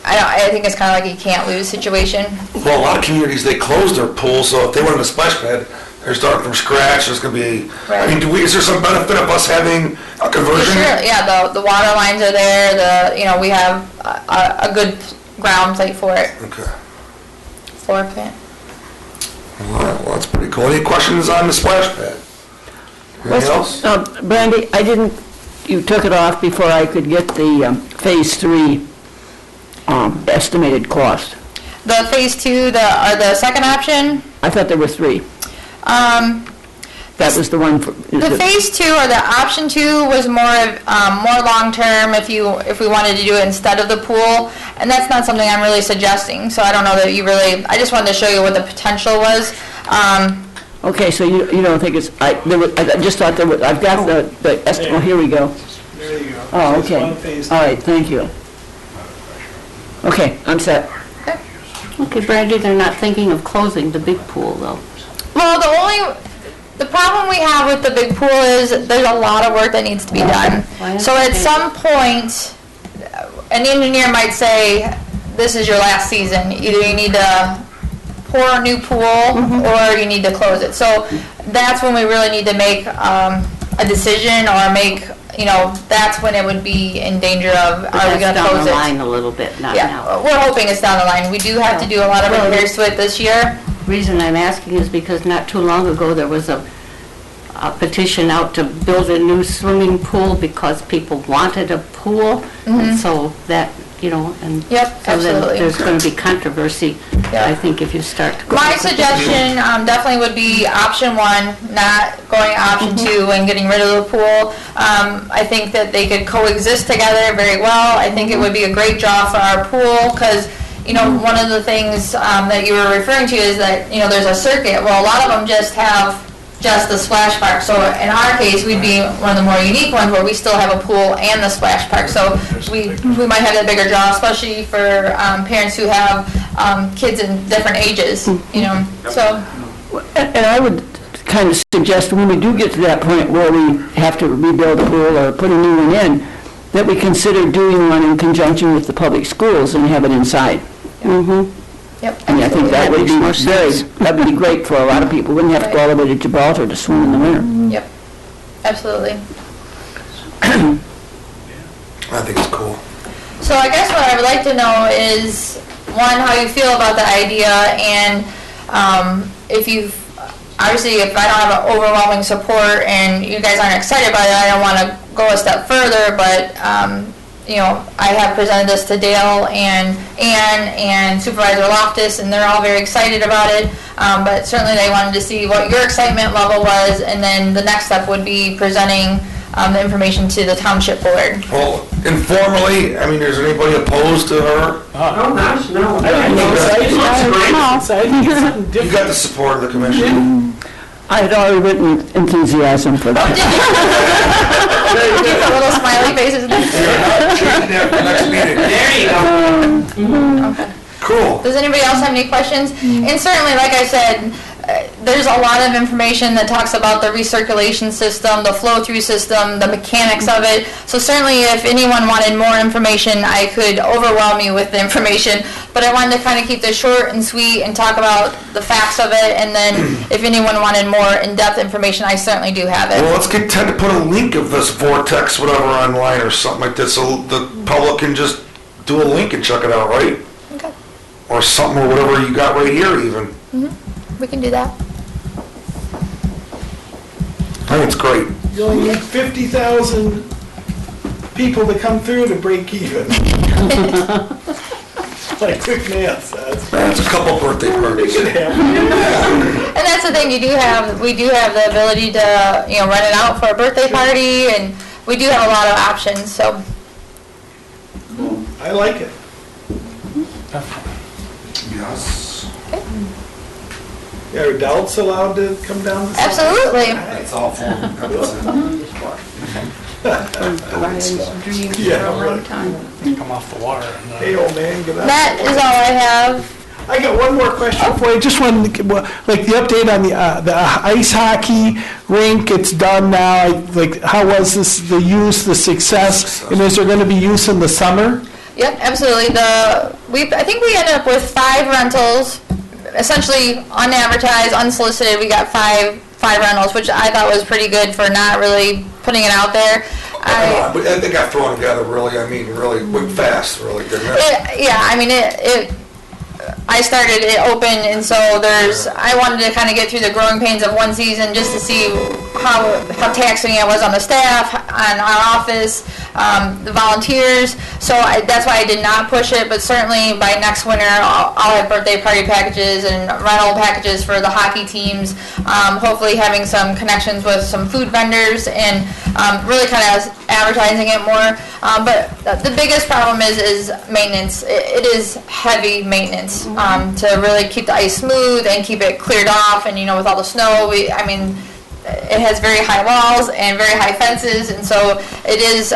I think it's kind of like a can't lose situation. Well, a lot of communities, they close their pools, so if they want a splash pad, they're starting from scratch, there's gonna be, I mean, is there some benefit of us having a conversion? Sure, yeah, the water lines are there, we have a good ground plate for it, Okay. floor plan. Well, that's pretty cool. Any questions on the splash pad? Anything else? Brandy, you took it off before I could get the Phase 3 estimated cost. The phase 2, the second option, I thought there were 3. That was the one for... the phase 2 or the option 2 was more long-term if we wanted to do it instead of the pool, and that's not something I'm really suggesting, so I don't know that I just wanted to show you what the potential was. Okay, so you don't think it's, I just thought there was, I've got the estimate, here we go. There you go. Oh, There's okay. one phase. All right, thank you. Okay, I'm set. Okay, Brandy, they're not thinking of closing the big pool, though. Well, the problem we have with the big pool is there's a lot of work that needs to be done. So at some point, an engineer might say, this is your last season. Either you need to pour a new pool or you need to close it. So that's when we really need to make a decision or that's when it would be in danger of, are we going to That's close down the it? line a little bit, not Yeah, now. we're hoping it's down the line. We do have to do a lot of repairs to it this year. Reason I'm asking is because not too long ago, there was a petition out to build a new swimming pool because people wanted a pool. And so that, and Yep, so then absolutely. there's going to be controversy, Yeah. I think, if you start to go. My with the- suggestion definitely would be option 1, not going option 2 and getting rid of the pool. I think that they could coexist together very well. I think it would be a great draw for our pool because, one of the things that you were referring to is that, there's a circuit. Well, a lot of them just have just the splash park. So in our case, we'd be one of the more unique ones where we still have a pool and the splash park. So we might have that bigger draw, especially for parents who have kids in different ages, so. And I would kind of suggest when we do get to that point where we have to rebuild a pool or put a new one in, that we consider doing one in conjunction with the public schools and have it inside. Yep. I mean, I think that would be makes more sense. that would be great for a lot of people. Wouldn't have to go all the way to Gibraltar to swim in the winter. Yep, absolutely. I think it's cool. So I guess what I would like to know is, one, how you feel about the idea, and if you've, obviously, if I don't have an overwhelming support and you guys aren't excited about it, I don't want to go a step further, but, I have presented this to Dale and Ann and Supervisor Loftus, and they're all very excited about it, but certainly they wanted to see what your excitement level was, and then the next step would be presenting the information to the township board. Well, informally, I mean, is there anybody opposed to her? Oh, gosh, no. I think it's something You different. got the support of the commission? I had already written enthusiasm for that. Did you put little smiley faces? Changing that for next meeting. There you go. Okay. Cool. Does anybody else have any questions? And certainly, like I said, there's a lot of information that talks about the recirculation system, the flow-through system, the mechanics of it. So certainly if anyone wanted more information, I could overwhelm you with the information. But I wanted to kind of keep this short and sweet and talk about the facts of it. And then if anyone wanted more in-depth information, I certainly do have it. Well, let's get Ted to put a link of this Vortex, whatever, online or something like this, so the public can just do a link and check it out, right? Okay. Or something, or whatever you got right here even. We can do that. I think it's great. You only need 50,000 people to come through to break even. Like Quick Man says. That's a couple birthday parties. It happen. And that's the thing, we do have the ability to, rent it out for a birthday party, and we do have a lot of options, so. I like it. Yes. Are adults allowed to come down the side? Absolutely. That's all for them. Ryan's dream for Yeah, a long right. time. Come off the water. And, Hey, old man, get up. That is all I have. I got one more question for you. Just one, like the update on the ice hockey rink. It's done now. Like, how was this, the use, the success? And is there going to be use in the summer? Yep, absolutely. I think we ended up with 5 rentals, essentially unadvertised, unsolicited. We got five rentals, which I thought was pretty good for not really putting it out there. But they got thrown together really, really quick, fast, really, didn't it? I started it open, and so I wanted to kind of get through the growing pains of one season just to see how taxing it was on the staff, on our office, the volunteers. So that's why I did not push it, but certainly by next winter, I'll have birthday party packages and rental packages for the hockey teams, hopefully having some connections with some food vendors and really kind of advertising it more. But the biggest problem is maintenance. It is heavy maintenance to really keep the ice smooth and keep it cleared off. And with all the snow, it has very high walls and very high fences, and so it is.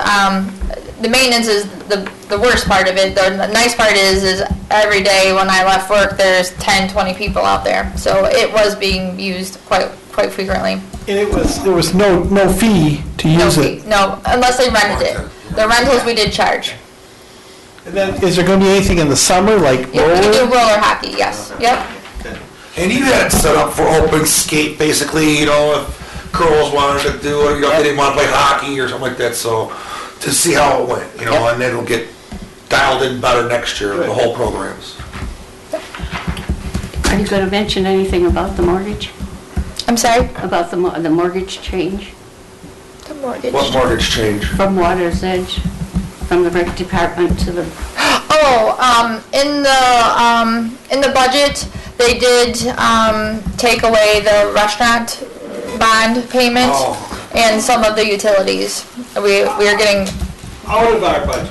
The maintenance is the worst part of it. The nice part is every day when I left work, there's 10, 20 people out there. So it was being used quite frequently. And there was no fee to use it. No, unless they rented it. The rentals we did charge. And then, is there going to be anything in the summer, like Yeah, we can do roller? roller hockey, yes. Yep. And you had it set up for open skate, basically, if girls wanted to do it, they didn't want to play hockey or something like that, so to see how it went, Yep. and then it'll get dialed in better next year, the whole programs. Are you going to mention anything about the mortgage? I'm sorry? About the mortgage change The mortgage. What mortgage change? from Water's Edge, from the rec department to the, In the budget, they did take away the restaurant bond payment and some of the utilities. We are getting, Out of our budget.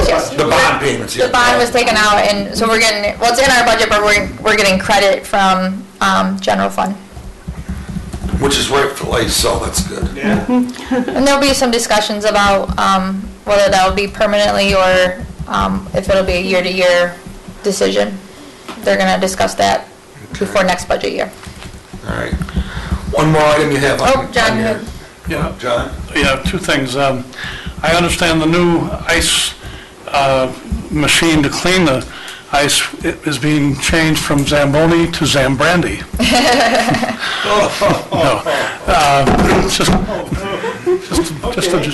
yes. The bond payments, yeah. The bond was taken out, and so we're getting, well, it's in our budget, but we're getting credit from general fund. Which is rightfully so, that's good. Yeah. And there'll be some discussions about whether that will be permanently or if it'll be a year-to-year decision. They're going to discuss that before next budget year. All right. One more item you have on John, on you your- had- Yeah, John? yeah, 2 things. I understand the new ice machine to clean the ice is being changed from Zamboni to Zambrandi. No, just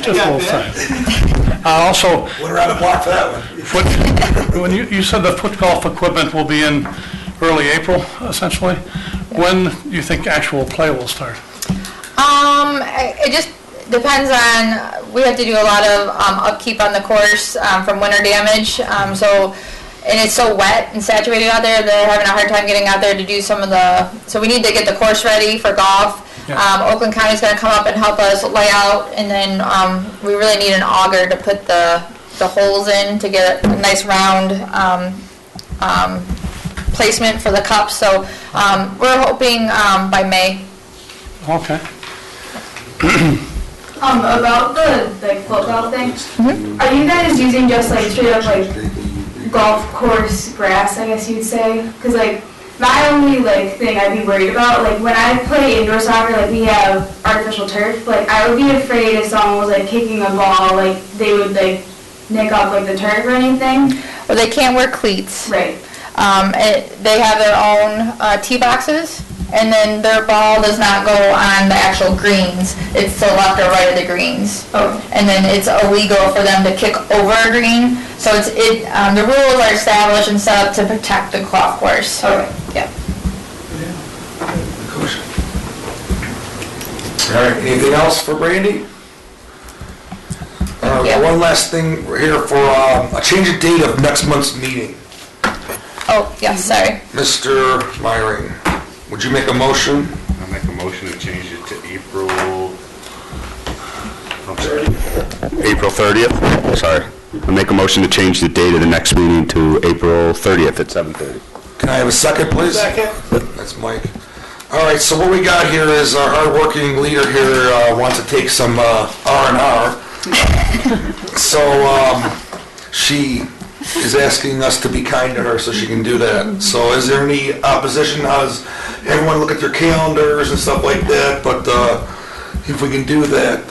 a little thing. Also, Went around the block for that one. when you said the foot golf equipment will be in early April, essentially, when do you think actual play will start? It just depends on, we have to do a lot of upkeep on the course from winter damage. And it's so wet and saturated out there, they're having a hard time getting out there to do some of so we need to get the course ready for golf. Yeah. Oakland County's gonna come up and help us lay out, and then we really need an auger to put the holes in to get a nice round placement for the cups. So we're hoping by May. Okay. About the foot golf thing, are you guys using just straight up golf course grass, I guess you'd say? Because my only like thing I'd be worried about, like when I play indoor soccer, like we have artificial turf, like I would be afraid if someone was like kicking a ball, like they would like nick up like the turf or anything. Well, they can't wear cleats. Right. They have their own tee boxes, and then their ball does not go on the actual greens. It's to the left or right of the greens. Okay. And then it's illegal for them to kick over a green. So the rules are established and set up to protect the golf course. Okay. Yeah. All right, anything else for Brandy? Yeah. One last thing, we're here for a change of date of next month's meeting. Oh, yes, sorry. Mr. Myring, would you make a motion? I'll make a motion to change it to April 30th, sorry. I'll make a motion to change the date of the next meeting to April 30th at 7:30. Can I have a second, please? Second. That's Mike. All right, so what we got here is our hardworking leader here wants to take some R&R. So she is asking us to be kind to her so she can do that. So is there any opposition? How does everyone look at their calendars and stuff like that? But if we can do that,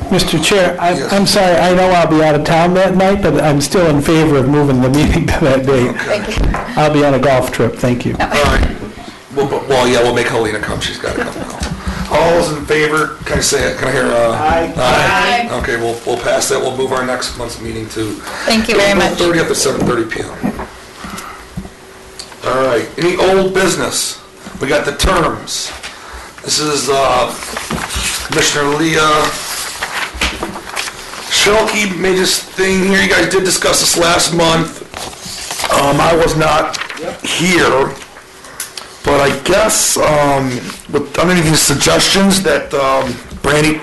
Mr. Chair, Yes. I'm sorry, I know I'll be out of town that night, but I'm still in favor of moving the meeting to that date. Thank you. I'll be on a golf trip, thank you. all right. Well, yeah, we'll make Helena come. She's got to come now. All those in favor, can I say it? Can I hear? Aye. Aye. Okay, we'll pass that. We'll move our next month's meeting to Thank you very much. 30th at 7:30 p.m. All right, any old business? We got the terms. This is Commissioner Leah Shelkey made this thing here. You guys did discuss this last month. I was not here, but I guess with underneath these suggestions that Brandy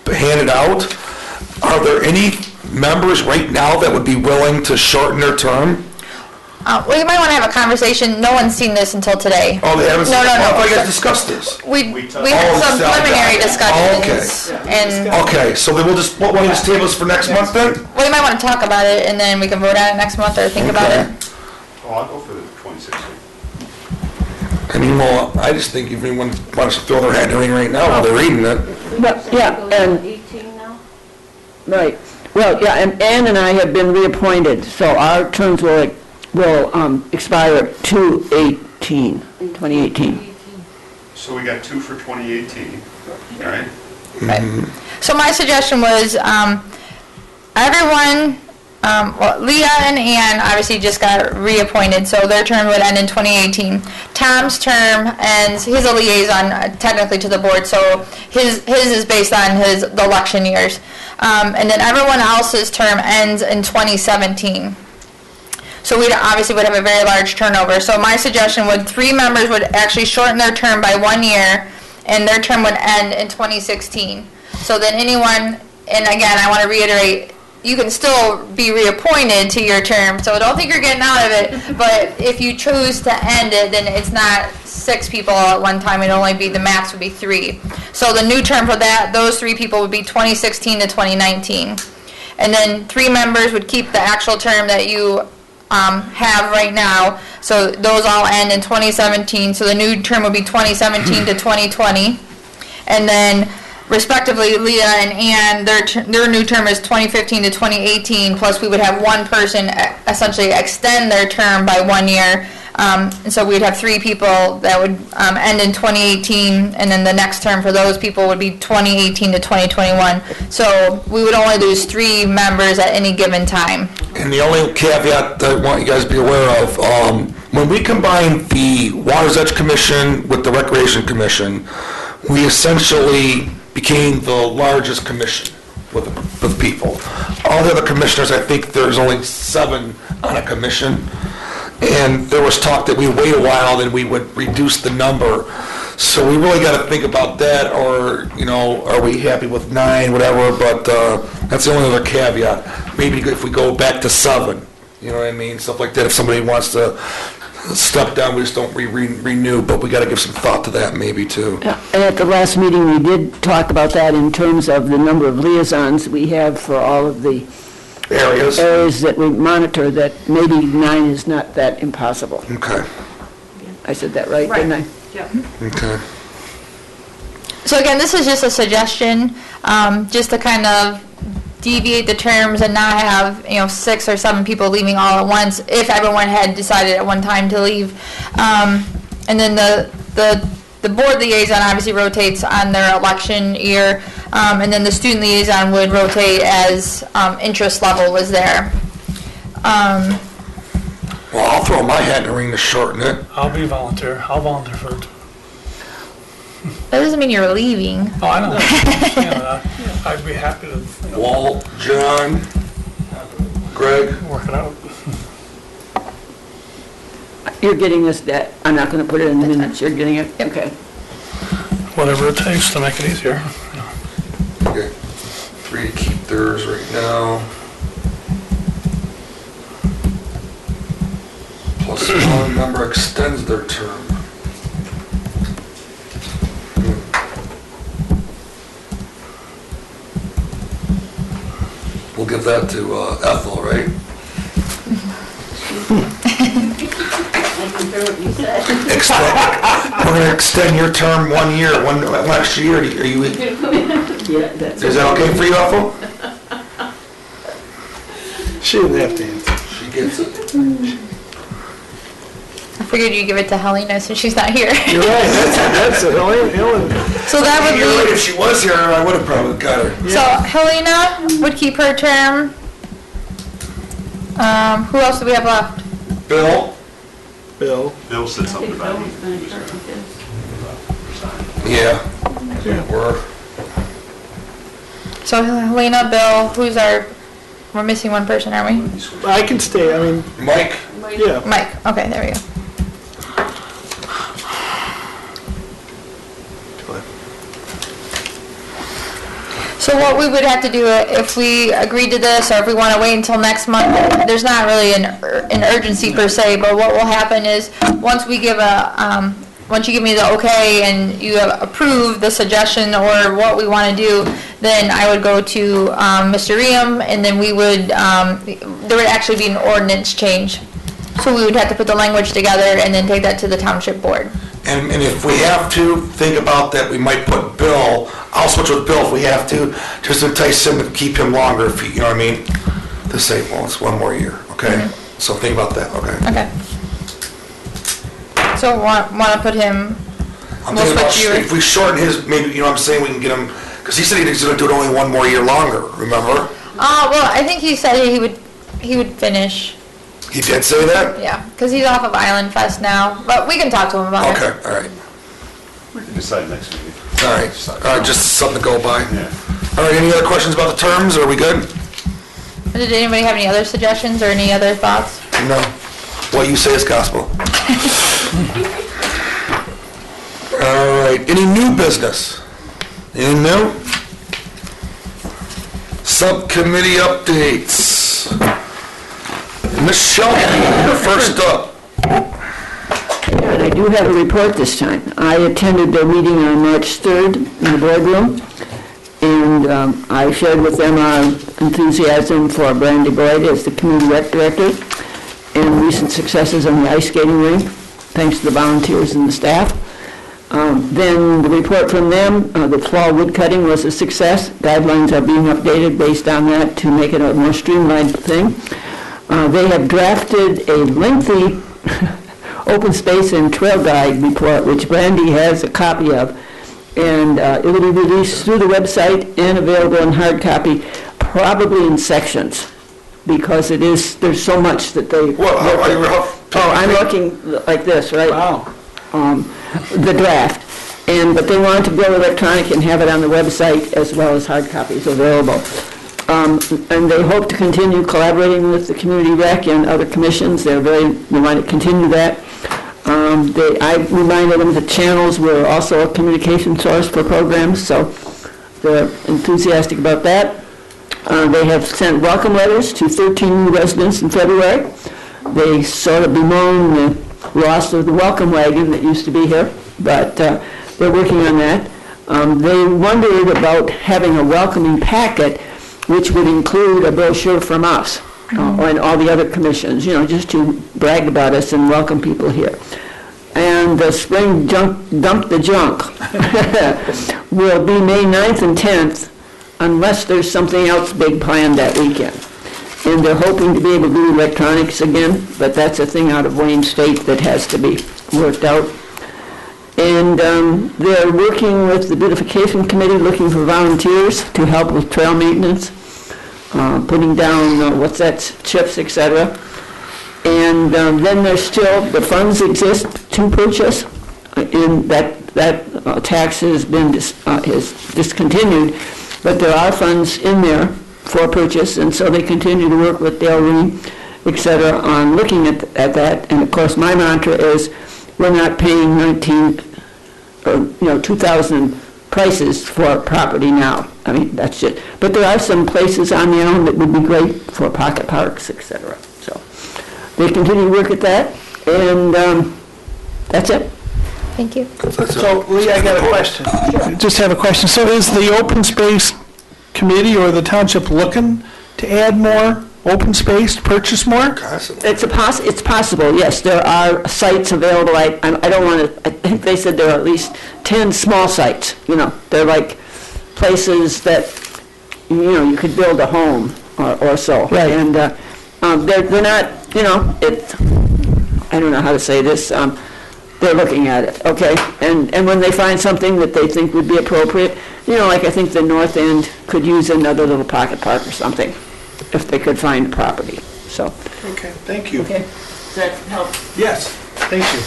handed out, are there any members right now that would be willing to shorten their term? We might want to have a conversation. No one's seen this until today. Oh, they haven't? No, no, no. I thought you guys discussed this. We Oh, had some it's preliminary out. discussions. And Okay, so then we'll just, what, want to just table this for next month then? we might want to talk about it, and then we can vote on it next month or think about Okay. it. Oh, I'll go for the 26th. I mean, well, I just think if anyone wants to throw their hat in the ring right now while they're reading it. Yeah, and, 18 now? right, well, yeah, and Ann and I have been reappointed, so our terms will expire 2018. So we got two for 2018, right? Right. So my suggestion was, everyone, well, Leah and Ann obviously just got reappointed, so their term would end in 2018. Tom's term ends, he's a liaison technically to the board, so his is based on the election years. And then everyone else's term ends in 2017. So we obviously would have a very large turnover. So my suggestion would, 3 members would actually shorten their term by 1 year, and their term would end in 2016. So then anyone, and again, I want to reiterate, you can still be reappointed to your term, so don't think you're getting out of it, but if you choose to end it, then it's not 6 people at one time, it'd only be, the max would be 3. So the new term for those 3 people would be 2016 to 2019. And then 3 members would keep the actual term that you have right now, so those all end in 2017, so the new term would be 2017 to 2020. And then respectively, Leah and Ann, their new term is 2015 to 2018, plus we would have one person essentially extend their term by 1 year. And so we'd have 3 people that would end in 2018, and then the next term for those people would be 2018 to 2021. So we would only lose 3 members at any given time. And the only caveat that I want you guys to be aware of, when we combined the Water's Edge Commission with the Recreation Commission, we essentially became the largest commission with people. All the other commissioners, I think there's only 7 on a commission. And there was talk that we'd wait a while, then we would reduce the number. So we really got to think about that, or, are we happy with 9, whatever, but that's the only other caveat. Maybe if we go back to 7, you know what I mean? Stuff like that. If somebody wants to step down, we just don't renew, but we got to give some thought to that maybe too. Yeah, and at the last meeting, we did talk about that in terms of the number of liaisons we have for all of the areas. areas that we monitor, that maybe 9 is not that impossible. Okay, I said that right, didn't I? okay. So again, this is just a suggestion, just to kind of deviate the terms and not have, 6 or 7 people leaving all at once if everyone had decided at one time to leave. And then the board liaison obviously rotates on their election year, and then the student liaison would rotate as interest level was there. Well, I'll throw my hat in the ring to shorten it. I'll volunteer for it. That doesn't mean you're leaving. Oh, I know. I'd be happy to, Walt, John, Greg. work it out. You're getting this, that, I'm not going to put it in the minutes, you're getting it? Okay. Whatever it takes to make it easier. Okay, 3 to keep theirs right now. Plus 1 member extends their term. We'll give that to Ethel, right? Extend, we're gonna extend your term 1 year, one extra year. Are you, Yeah, that's. is that okay for you, Ethel? She didn't have to answer. She gets it. I figured you'd give it to Helena since she's not here. You're right, that's it, Helen. So that would You're right, leave, if she was here, I would have probably got her. so Helena would keep her term. Who else do we have left? Bill? Bill. Bill said something about it. Yeah. We're, So Helena, Bill, we're missing one person, aren't we? I can stay, I mean, Mike? yeah. Mike, okay, there we go. So what we would have to do, if we agreed to this, or if we want to wait until next month, there's not really an urgency per se, but what will happen is, once you give me the okay and you have approved the suggestion or what we want to do, then I would go to Mr. Ream, and then we would, there would actually be an ordinance change. So we would have to put the language together and then take that to the township board. And if we have to, think about that, we might put Bill, I'll switch with Bill if we have to, just to entice him to keep him longer, if you know what I mean? To say, well, it's 1 more year, okay? So think about that, okay? Okay. So want to put him, I'm we'll thinking about, switch you. if we shorten his, maybe, you know what I'm saying, we can get him, because he said he's gonna do it only 1 more year longer, remember? Well, I think he said he would finish, He did say that? yeah, because he's off of Island Fest now, but we can talk to him about it. Okay, all right, We can decide next meeting. all right, just something to go by. Yeah. All right, any other questions about the terms, are we good? Did anybody have any other suggestions or any other thoughts? No, what you say is gospel. All right, any new business? Anything new? Subcommittee updates. Ms. Shelby, first up. And I do have a report this time. I attended their meeting on March 3rd in the boardroom, and I shared with them our enthusiasm for Brandy Boyd as the community rec director and recent successes on the ice skating rink, thanks to the volunteers and the staff. Then the report from them, the fall wood cutting was a success. Guidelines are being updated based on that to make it a more streamlined thing. They have drafted a lengthy open space and trail guide report, which Brandy has a copy of, and it will be released through the website and available in hard copy, probably in sections, because there's so much that they... I'm looking like this, right? Wow. The draft, but they want to go electronic and have it on the website as well as hard copies available. And they hope to continue collaborating with the community rec and other commissions. They want to continue that. I reminded them that channels were also a communication source for programs, so they're enthusiastic about that. They have sent welcome letters to 13 new residents in February. They sort of bemoan the loss of the welcome wagon that used to be here, but they're working on that. They wondered about having a welcoming packet which would include a brochure from us and all the other commissions, just to brag about us and welcome people here. And the spring dump the junk will be May 9th and 10th, unless there's something else big planned that weekend. And they're hoping to be able to do electronics again, but that's a thing out of Wayne State that has to be worked out. And they're working with the beautification committee, looking for volunteers to help with trail maintenance, putting down, chips, etc. And then there's still, the funds exist to purchase, and that tax has been is discontinued, but there are funds in there for purchase, and so they continue to work with Dale Reed, et cetera, on looking at that. And of course, my mantra is, we're not paying 2000 prices for property now. I mean, that's it. But there are some places on the island that would be great for pocket parks, et cetera. So they continue to work at that, and that's it. Thank you. So, Lee, I got a question. Just have a question. So is the open space committee or the township looking to add more open space, to purchase more? It's possible, yes. There are sites available. I don't want to, I think they said there are at least 10 small sites. They're like places that, you could build a home or so. Right. And they're not, I don't know how to say this. They're looking at it, okay? And when they find something that they think would be appropriate, like I think the North End could use another little pocket park or something, if they could find property, so. Okay, thank you. Okay, does that help? Yes, thank you.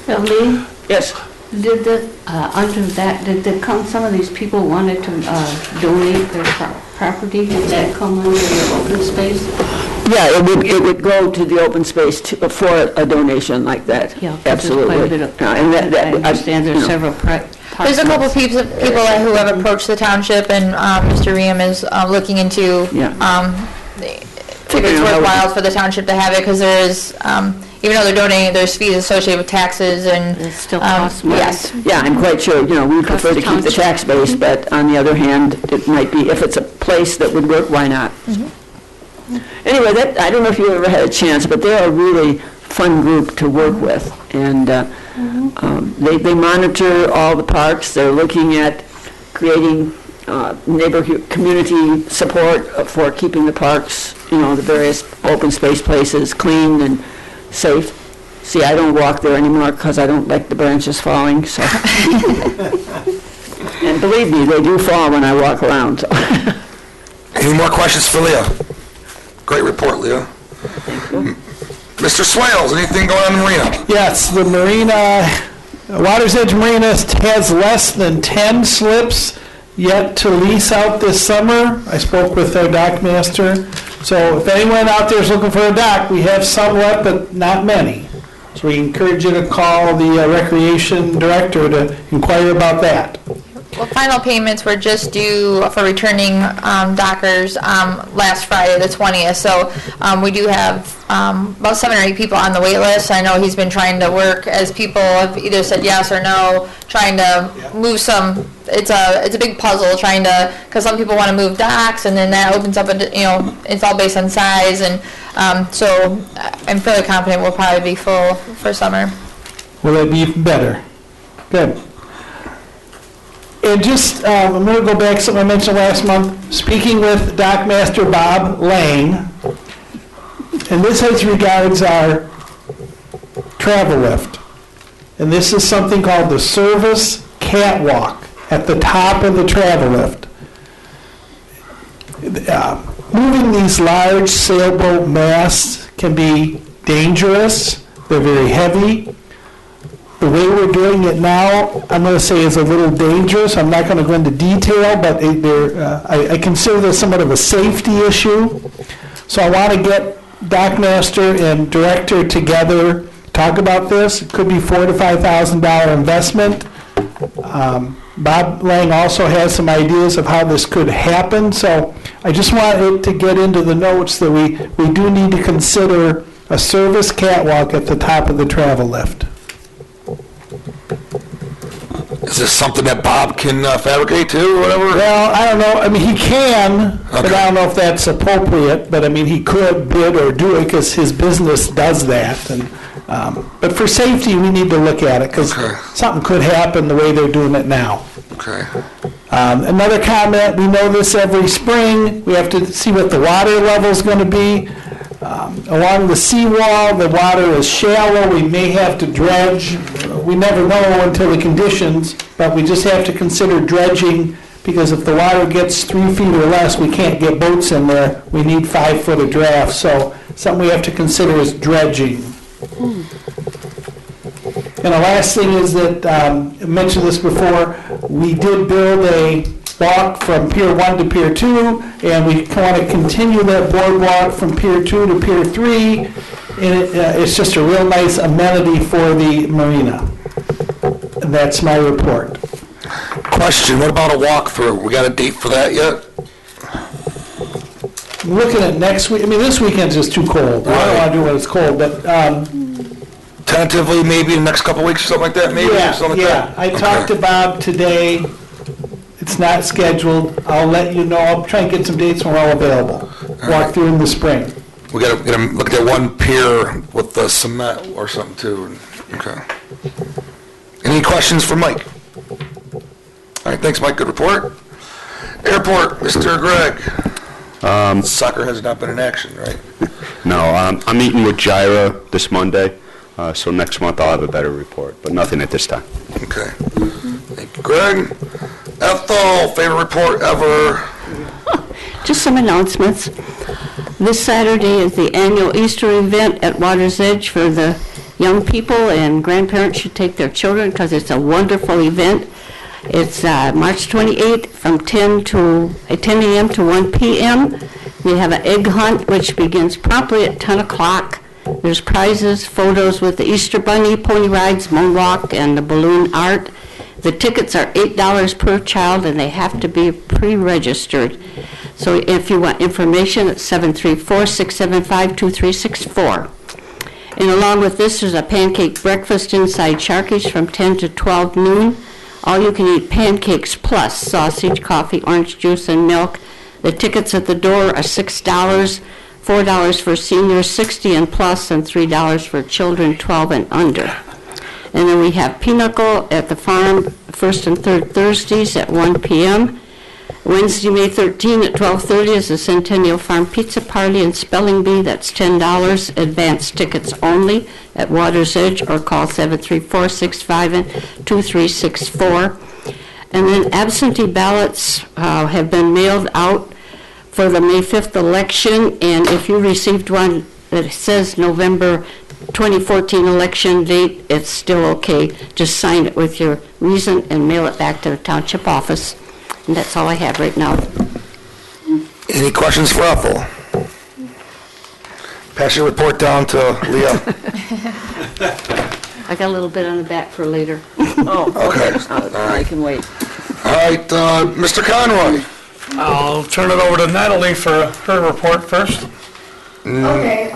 Now, Lee, Yes. did under that, some of these people wanted to donate their property? Did that come under the open space? Yeah, it would go to the open space for a donation like that. Yeah, 'cause there's Absolutely. quite a bit of, And I understand there's several There's a couple people who have approached the township, and Mr. Ream is looking into, if it's worthwhile for the township to have it, because there is, even though they're donating, there's fees associated with taxes and. It still costs money. Yes. Yeah, I'm quite sure, we prefer to keep the tax base, but on the other hand, it might be, if it's a place that would work, why not? Anyway, I don't know if you ever had a chance, but they're a really fun group to work with. And they monitor all the parks. They're looking at creating neighborhood community support for keeping the parks, the various open space places clean and safe. See, I don't walk there anymore because I don't like the branches falling, so. And believe me, they do fall when I walk around, so. Any more questions for Leah? Great report, Leah. Mr. Swales, anything going on in the marina? Yes, the marina, Water's Edge Marina has less than 10 slips yet to lease out this summer. I spoke with their dock master. So if anyone out there is looking for a dock, we have some left, but not many. So we encourage you to call the recreation director to inquire about that. Well, final payments were just due for returning dockers last Friday, the 20th. So we do have about 7 or 8 people on the wait list. I know he's been trying to work, as people have either said yes or no, trying to move some. It's a big puzzle trying to, because some people want to move docks, and then that opens up it's all based on size, and so I'm fairly confident we'll probably be full for summer. Will it be even better? Good. And just, I'm going to go back to something I mentioned last month, speaking with Dock Master Bob Lang, and this as regards our travel lift. And this is something called the service catwalk at the top of the travel lift. Moving these large sailboat masts can be dangerous. They're very heavy. The way we're doing it now, I'm going to say, is a little dangerous. I'm not going to go into detail, but I consider this somewhat of a safety issue. So I want to get dock master and director together, talk about this. It could be $4,000 to $5,000 investment. Bob Lang also has some ideas of how this could happen. So I just want it to get into the notes that we do need to consider a service catwalk at the top of the travel lift. Is this something that Bob can fabricate too, or whatever? Well, I don't know, I mean, he can, but Okay. I don't know if that's appropriate, but I mean, he could bid or do it because his business does that. And but for safety, we need to look at it because Okay. something could happen the way they're doing it now. Okay. Another comment, we know this every spring, we have to see what the water level's going to be. Along the seawall, the water is shallow, we may have to dredge. We never know until the conditions, but we just have to consider dredging, because if the water gets 3 feet or less, we can't get boats in there. We need 5 foot of draft, so something we have to consider is dredging. And the last thing is that, I mentioned this before, we did build a walk from Pier 1 to Pier 2, and we want to continue that boardwalk from Pier 2 to Pier 3, and it's just a real nice amenity for the marina. And that's my report. Question, what about a walkthrough? We got a date for that yet? I'm looking at next week, I mean, this weekend's just too cold. I don't want to do it when it's cold, but, Tentatively, maybe in the next couple of weeks or something like that, maybe? or something like yeah. that? I talked to Bob today. It's not scheduled. I'll let you know. I'll try and get some dates when we're all available. Walk through in the spring. We gotta look at one pier with the cement or something too. Okay. Any questions for Mike? All right, thanks, Mike. Good report. Airport, Mr. Greg. Soccer has not been in action, right? No, I'm meeting with Gyra this Monday, so next month I'll have a better report, but nothing at this time. Okay. Thank you, Greg. Ethel, favorite report ever. Just some announcements. This Saturday is the annual Easter event at Water's Edge for the young people, and grandparents should take their children because it's a wonderful event. It's March 28th from 10 a.m. to 1 p.m. We have an egg hunt, which begins promptly at 10 o'clock. There's prizes, photos with the Easter Bunny, pony rides, moonwalk, and the balloon art. The tickets are $8 per child, and they have to be pre-registered. So if you want information, it's 734-675-2364. And along with this, there's a pancake breakfast inside Sharky's from 10 to 12 noon. All-you-can-eat pancakes plus sausage, coffee, orange juice, and milk. The tickets at the door are $6, $4 for seniors, 60 and plus, and $3 for children 12 and under. And then we have Pinochle at the farm, first and third Thursdays at 1 p.m. Wednesday, May 13 at 12:30 is the Centennial Farm Pizza Party and Spelling Bee. That's $10. Advanced tickets only at Water's Edge, or call 734-657-2364. And then absentee ballots have been mailed out for the May 5th election. And if you received one that says November 2014 election date, it's still okay. Just sign it with your reason and mail it back to the township office. And that's all I have right now. Any questions for Ethel? Pass your report down to Leah. I got a little bit on the back for later. Oh, Okay. I can wait. All right, Mr. Conroy. I'll turn it over to Natalie for her report first. Okay,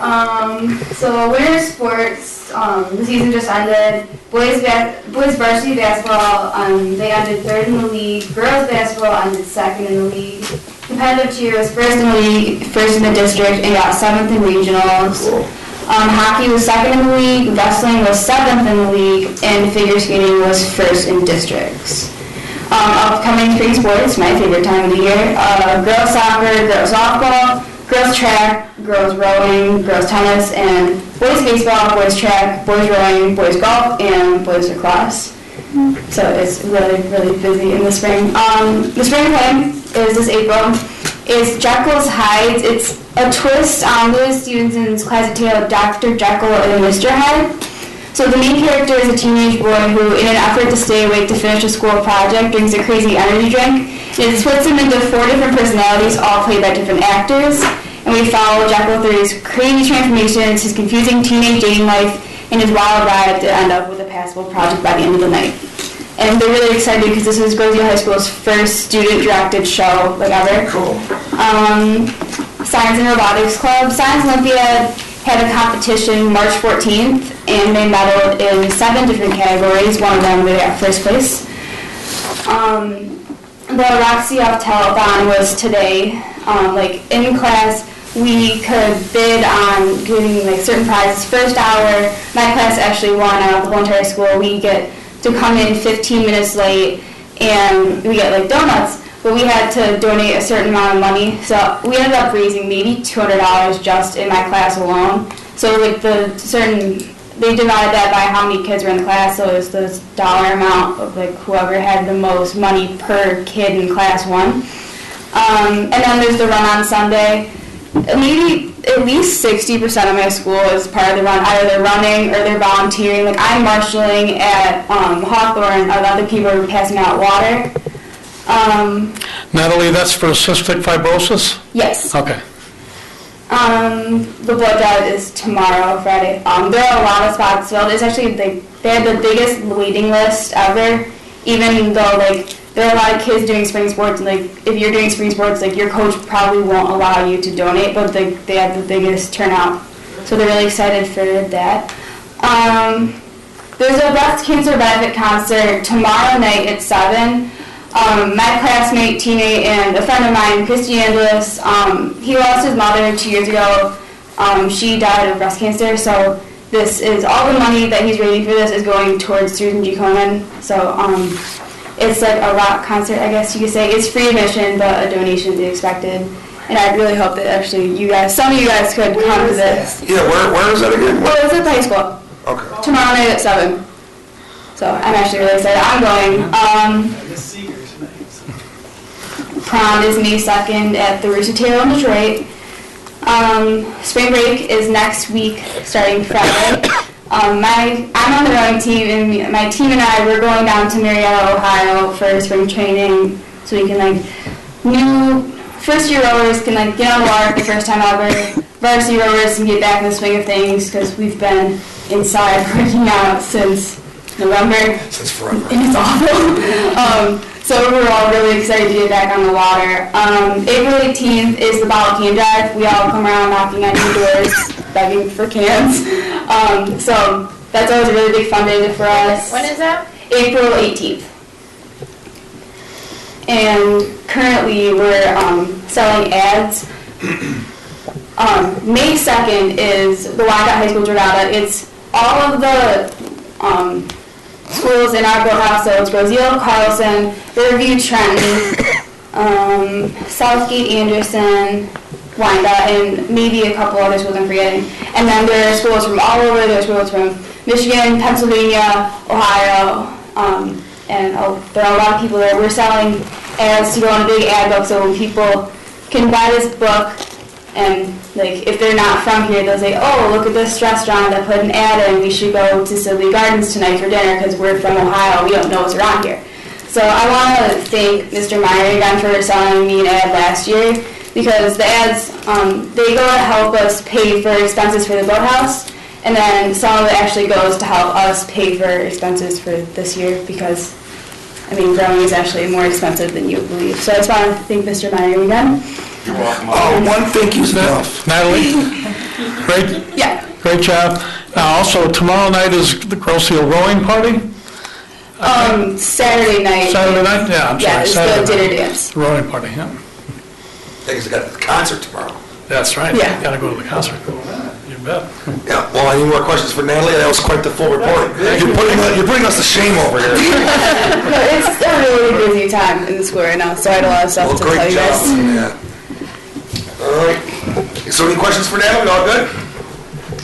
so winter sports, the season just ended. Boys varsity basketball, they ended third in the league. Girls basketball ended second in the league. Competitive cheer was first in the league, first in the district, and got seventh in regionals. Hockey was second in the league, wrestling was seventh in the league, and figure skating was first in districts. Upcoming spring sports, my favorite time of the year, girls soccer, girls softball, girls track, girls rowing, girls tennis, and boys baseball, boys track, boys rowing, boys golf, and boys lacrosse. So it's really, really busy in the spring. The spring play is this April. It's Jekyll's Hyde. It's a twist on Louis Stevenson's classic tale of Dr. Jekyll and Mr. Hyde. So the main character is a teenage boy who, in an effort to stay awake to finish a school project, drinks a crazy energy drink. It splits him into 4 different personalities, all played by different actors. And we follow Jekyll through his crazy transformations, his confusing teenage dating life, and his wild ride to end up with a passable project by the end of the night. And they're really excited because this is Roseville High School's first student-directed show, like ever. Cool. Science and Robotics Club. Science Olympiad had a competition March 14th, and they medaled in 7 different categories. One of them they got first place. the Roxy Off Telethon was today. Like in class, we could bid on getting like certain prizes. First hour, my class actually won out of the whole entire school. We get to come in 15 minutes late, and we get like donuts. But we had to donate a certain amount of money, so we ended up raising maybe $200 just in my class alone. So like they divided that by how many kids were in the class, so it was the dollar amount of like whoever had the most money per kid in class won. And then there's the run on Sunday. Maybe at least 60% of my school is part of the run. Either they're running or they're volunteering. Like I'm marshalling at Hawthorne, other people are passing out water. Natalie, that's for cystic fibrosis? Yes. Okay. The blood drive is tomorrow, Friday. There are a lot of spots filled. It's actually, they had the biggest waiting list ever, even though, like, there are a lot of kids doing spring sports, and, like, if you're doing spring sports, like, your coach probably won't allow you to donate, but they have the biggest turnout. So they're really excited for that. There's a breast cancer benefit concert tomorrow night at 7. My classmate, teammate, and a friend of mine, Christy Angelis, he lost his mother 2 years ago. She died of breast cancer, so this is all the money that he's raising for this is going towards Susan G. Komen. So it's like a rock concert, I guess you could say. It's free admission, but a donation is expected. And I really hope that actually some of you guys could come to this. Yeah, where is that again? Well, it's at the high school. Okay. Tomorrow night at 7. So I'm actually really excited. I'm going. Prom is May 2nd at the Rooster Tail in Detroit. Spring break is next week, starting Friday. I'm on the rowing team, and my team and I, we're going down to Marietta, Ohio for spring training, so we can, like, new first-year rowers can, like, get on the water for the first time ever. Varsity rowers can get back in the swing of things, because we've been inside working out since November. Since forever. And it's awful. So we're all really excited to get back on the water. April 18th is the bottle can drive. We all come around knocking on your doors, begging for cans. So that's always a really big fun day for us. When is that? April 18th. And currently we're selling ads. May 2nd is the Wyandotte High School Regatta. It's all of the schools in our boathouse, so it's Roselle, Carlson, Riverview, Trenton, Southgate, Anderson, Wyandotte, and maybe a couple other schools I'm forgetting. And then there are schools from all over. There are schools from Michigan, Pennsylvania, Ohio, and there are a lot of people there. We're selling ads to go on a big ad book, so when people can buy this book, and like if they're not from here, they'll say, oh, look at this restaurant that put an ad in, we should go to Sibley Gardens tonight for dinner because we're from Ohio, we don't know what's around here. So I want to thank Mr. Meyer again for selling me an ad last year, because the ads, they go to help us pay for expenses for the boathouse, and then some of it actually goes to help us pay for expenses for this year, because I mean, growing is actually more expensive than you believe. So I just want to thank Mr. Meyer again. You're welcome. One thank you's enough. Natalie, great job. Also, tomorrow night is the Grosse Hill Rowing Party? Saturday night. Saturday night? Yeah, I'm sorry. Yeah, it's Saturday the dinner night. dance. The rowing party, yeah. Things got the concert tomorrow. That's right. Yeah. Got to go to the concert. You bet. Yeah, well, any more questions for Natalie? That was quite the full report. You're putting us to shame over here. No, it's a really busy time in the school right now, so I had a lot of stuff Well, to tell great you job. guys. Yeah. All right. So any questions for Natalie? All good?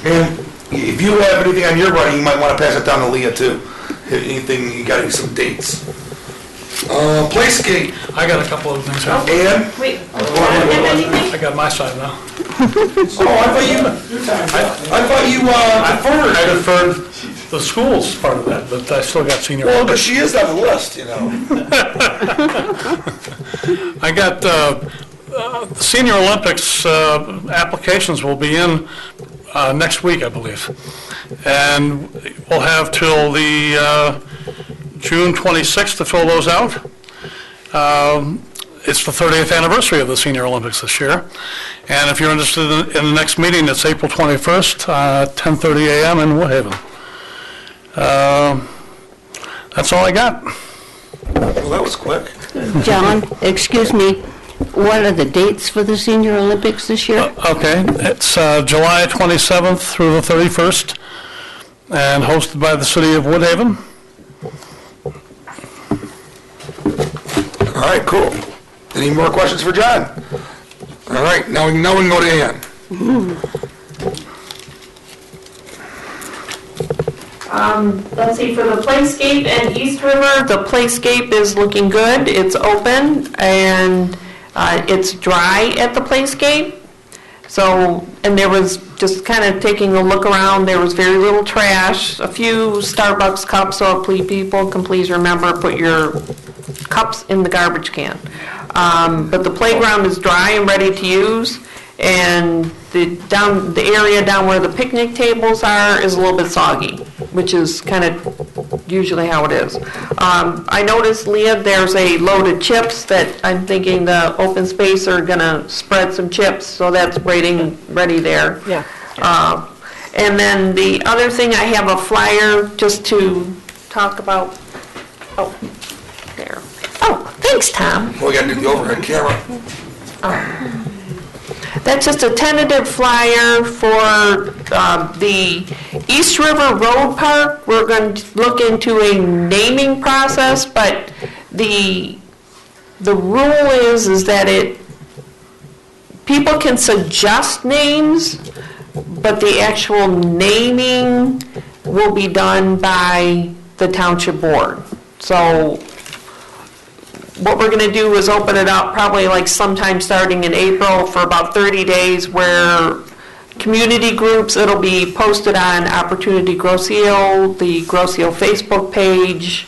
And if you have anything on your writing, you might want to pass it down to Leah too. Anything, you got some dates. Playscape. I got a couple of things. And? Wait, I got my side now. Oh, I thought you deferred. I deferred the schools part of that, but I still got senior. Well, but she is on the list, you know. I got the Senior Olympics applications will be in next week, I believe. And we'll have till the June 26th to fill those out. It's the 30th anniversary of the Senior Olympics this year. And if you're interested in the next meeting, it's April 21st, 10:30 a.m. in Woodhaven. That's all I got. Well, that was quick. John, excuse me, what are the dates for the Senior Olympics this year? Okay, it's July 27th through the 31st, and hosted by the city of Woodhaven. All right, cool. Any more questions for John? All right, now we can go to Ann. Let's see, for the Playscape and East River, the Playscape is looking good. It's open and it's dry at the Playscape. So, and there was, just kind of taking a look around, there was very little trash, a few Starbucks cups, so people can please remember, put your cups in the garbage can. But the playground is dry and ready to use, and the area down where the picnic tables are is a little bit soggy, which is kind of usually how it is. I noticed, Leah, there's a load of chips that I'm thinking the open space are gonna spread some chips, so that's ready there. Yeah. And then the other thing, I have a flyer just to talk about, oh, there. Oh, thanks, Tom. Well, we got to do the overhead camera. That's just a tentative flyer for the East River Road Park. We're going to look into a naming process, but the rule is that people can suggest names, but the actual naming will be done by the township board. So what we're going to do is open it up probably like sometime starting in April for about 30 days where community groups, it'll be posted on Opportunity Grosse-Ile, the Grosse-Ile Facebook page,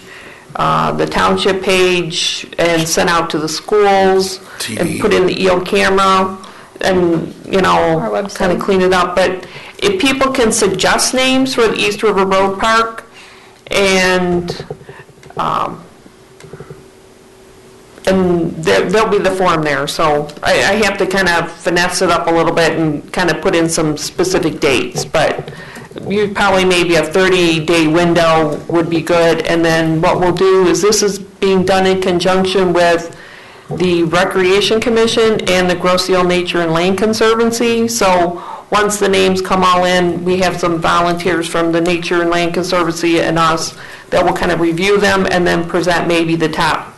the township page, and sent out to the schools and put in the EO camera and, kind of clean it up. But if people can suggest names for the East River Road Park, and there'll be the form there, so I have to kind of finesse it up a little bit and kind of put in some specific dates, but you probably maybe a 30-day window would be good, and then what we'll do is this is being done in conjunction with the Recreation Commission and the Grosse-Ile Nature and Land Conservancy, so once the names come all in, we have some volunteers from the Nature and Land Conservancy and us that will kind of review them and then present maybe the top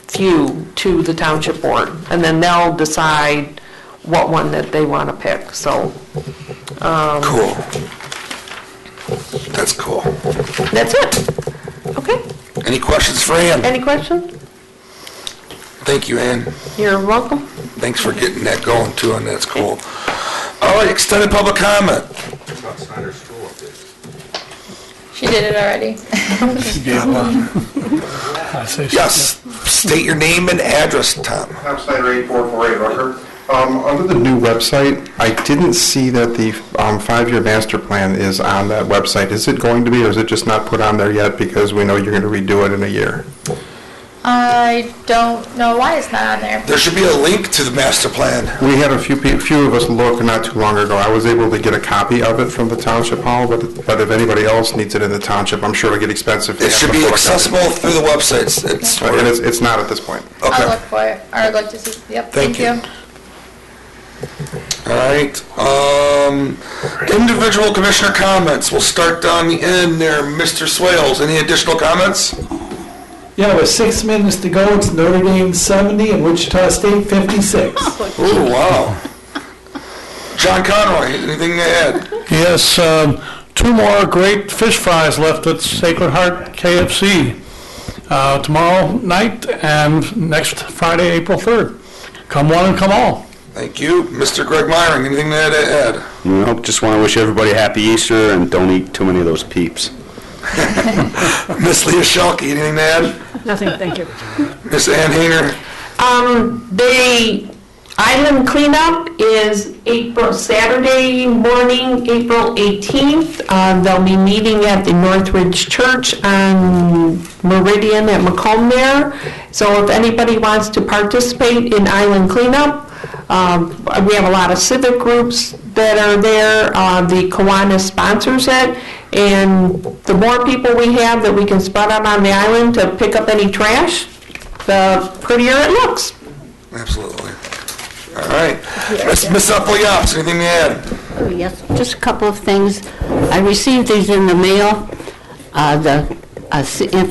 few to the township board, and then they'll decide what one that they want to pick, so. Cool. That's cool. That's it. Okay. Any questions for Ann? Any questions? Thank you, Ann. You're welcome. Thanks for getting that going too, and that's cool. All right, extended public comment. She did it already. Yes, state your name and address, Tom. Tom Snyder, 8448 Rucker. Under the new website, I didn't see that the 5-year master plan is on that website. Is it going to be, or is it just not put on there yet because we know you're going to redo it in a year? I don't know why it's not on there. There should be a link to the master plan. We had a few of us look not too long ago. I was able to get a copy of it from the township hall, but if anybody else needs it in the township, I'm sure it'll get expensive. It should be accessible through the website. It's not at this point. Okay. I'll look for it. I'd like to see. Yep. Thank you. All right. Individual commissioner comments. We'll start down the end there. Mr. Swales, any additional comments? Yeah, with 6 minutes to go, it's Notre Dame 70 and Wichita State 56. Oh, wow. John Conroy, anything to add? Yes, 2 more great fish fries left at Sacred Heart KFC tomorrow night and next Friday, April 3rd. Come one and come all. Thank you. Mr. Greg Myring, anything to add? Nope, just want to wish everybody happy Easter and don't eat too many of those Peeps. Miss Leah Schalke, anything to add? Nothing, thank you. Miss Ann Hanger? The island cleanup is Saturday morning, April 18th. They'll be meeting at the Northridge Church on Meridian at Macomb there. So if anybody wants to participate in island cleanup, we have a lot of civic groups that are there. The Kiwanis sponsors it, and the more people we have that we can spread out on the island to pick up any trash, the prettier it looks. Absolutely. All right. Ms. Appleyaps, anything to add? Oh, yes, just a couple of things. I received these in the mail.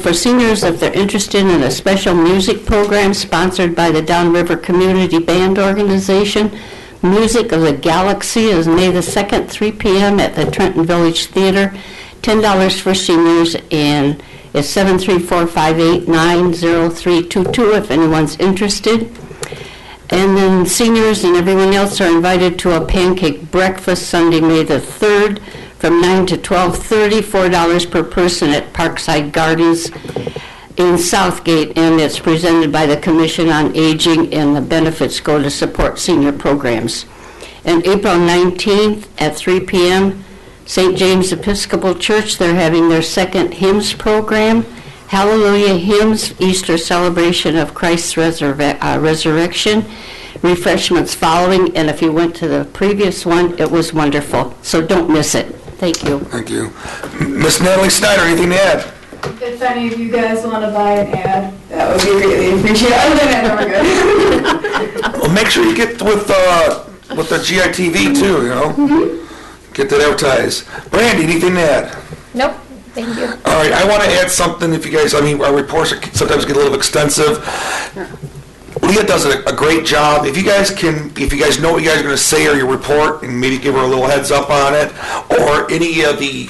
For seniors, if they're interested in a special music program sponsored by the Downriver Community Band Organization, Music of the Galaxy is May the 2nd, 3 p.m. at the Trenton Village Theater. $10 for seniors, and it's 734-589-0322 if anyone's interested. And then seniors and everyone else are invited to a pancake breakfast Sunday, May the 3rd, from 9 to 12:30, $4 per person at Parkside Gardens in Southgate, and it's presented by the Commission on Aging, and the benefits go to support senior programs. And April 19th at 3 p.m., St. James Episcopal Church, they're having their second hymns program. Hallelujah Hymns, Easter celebration of Christ's resurrection. Refreshments following, and if you went to the previous one, it was wonderful. So don't miss it. Thank you. Thank you. Miss Natalie Snyder, anything to add? If any of you guys want to buy an ad, that would be really appreciated. Other than that, we're good. Well, make sure you get with the GITV too, you know? Get that advertised. Brandy, anything to add? Nope, thank you. All right, I want to add something if you guys, our reports sometimes get a little extensive. Leah does a great job. If you guys know what you guys are going to say or your report, and maybe give her a little heads up on it, or any of the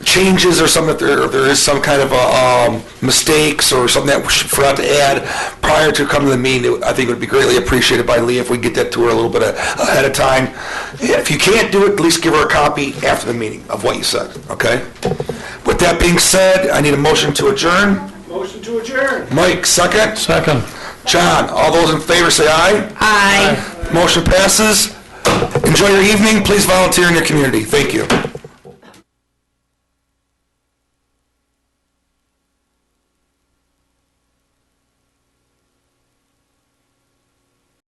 changes or something, if there is some kind of mistakes or something that we forgot to add prior to coming to the meeting, I think it would be greatly appreciated by Leah if we get that to her a little bit ahead of time. If you can't do it, at least give her a copy after the meeting of what you said, okay? With that being said, I need a motion to adjourn. Motion to adjourn. Mike, second? Second. John, all those in favor say aye. Aye. Motion passes. Enjoy your evening. Please volunteer in your community. Thank you.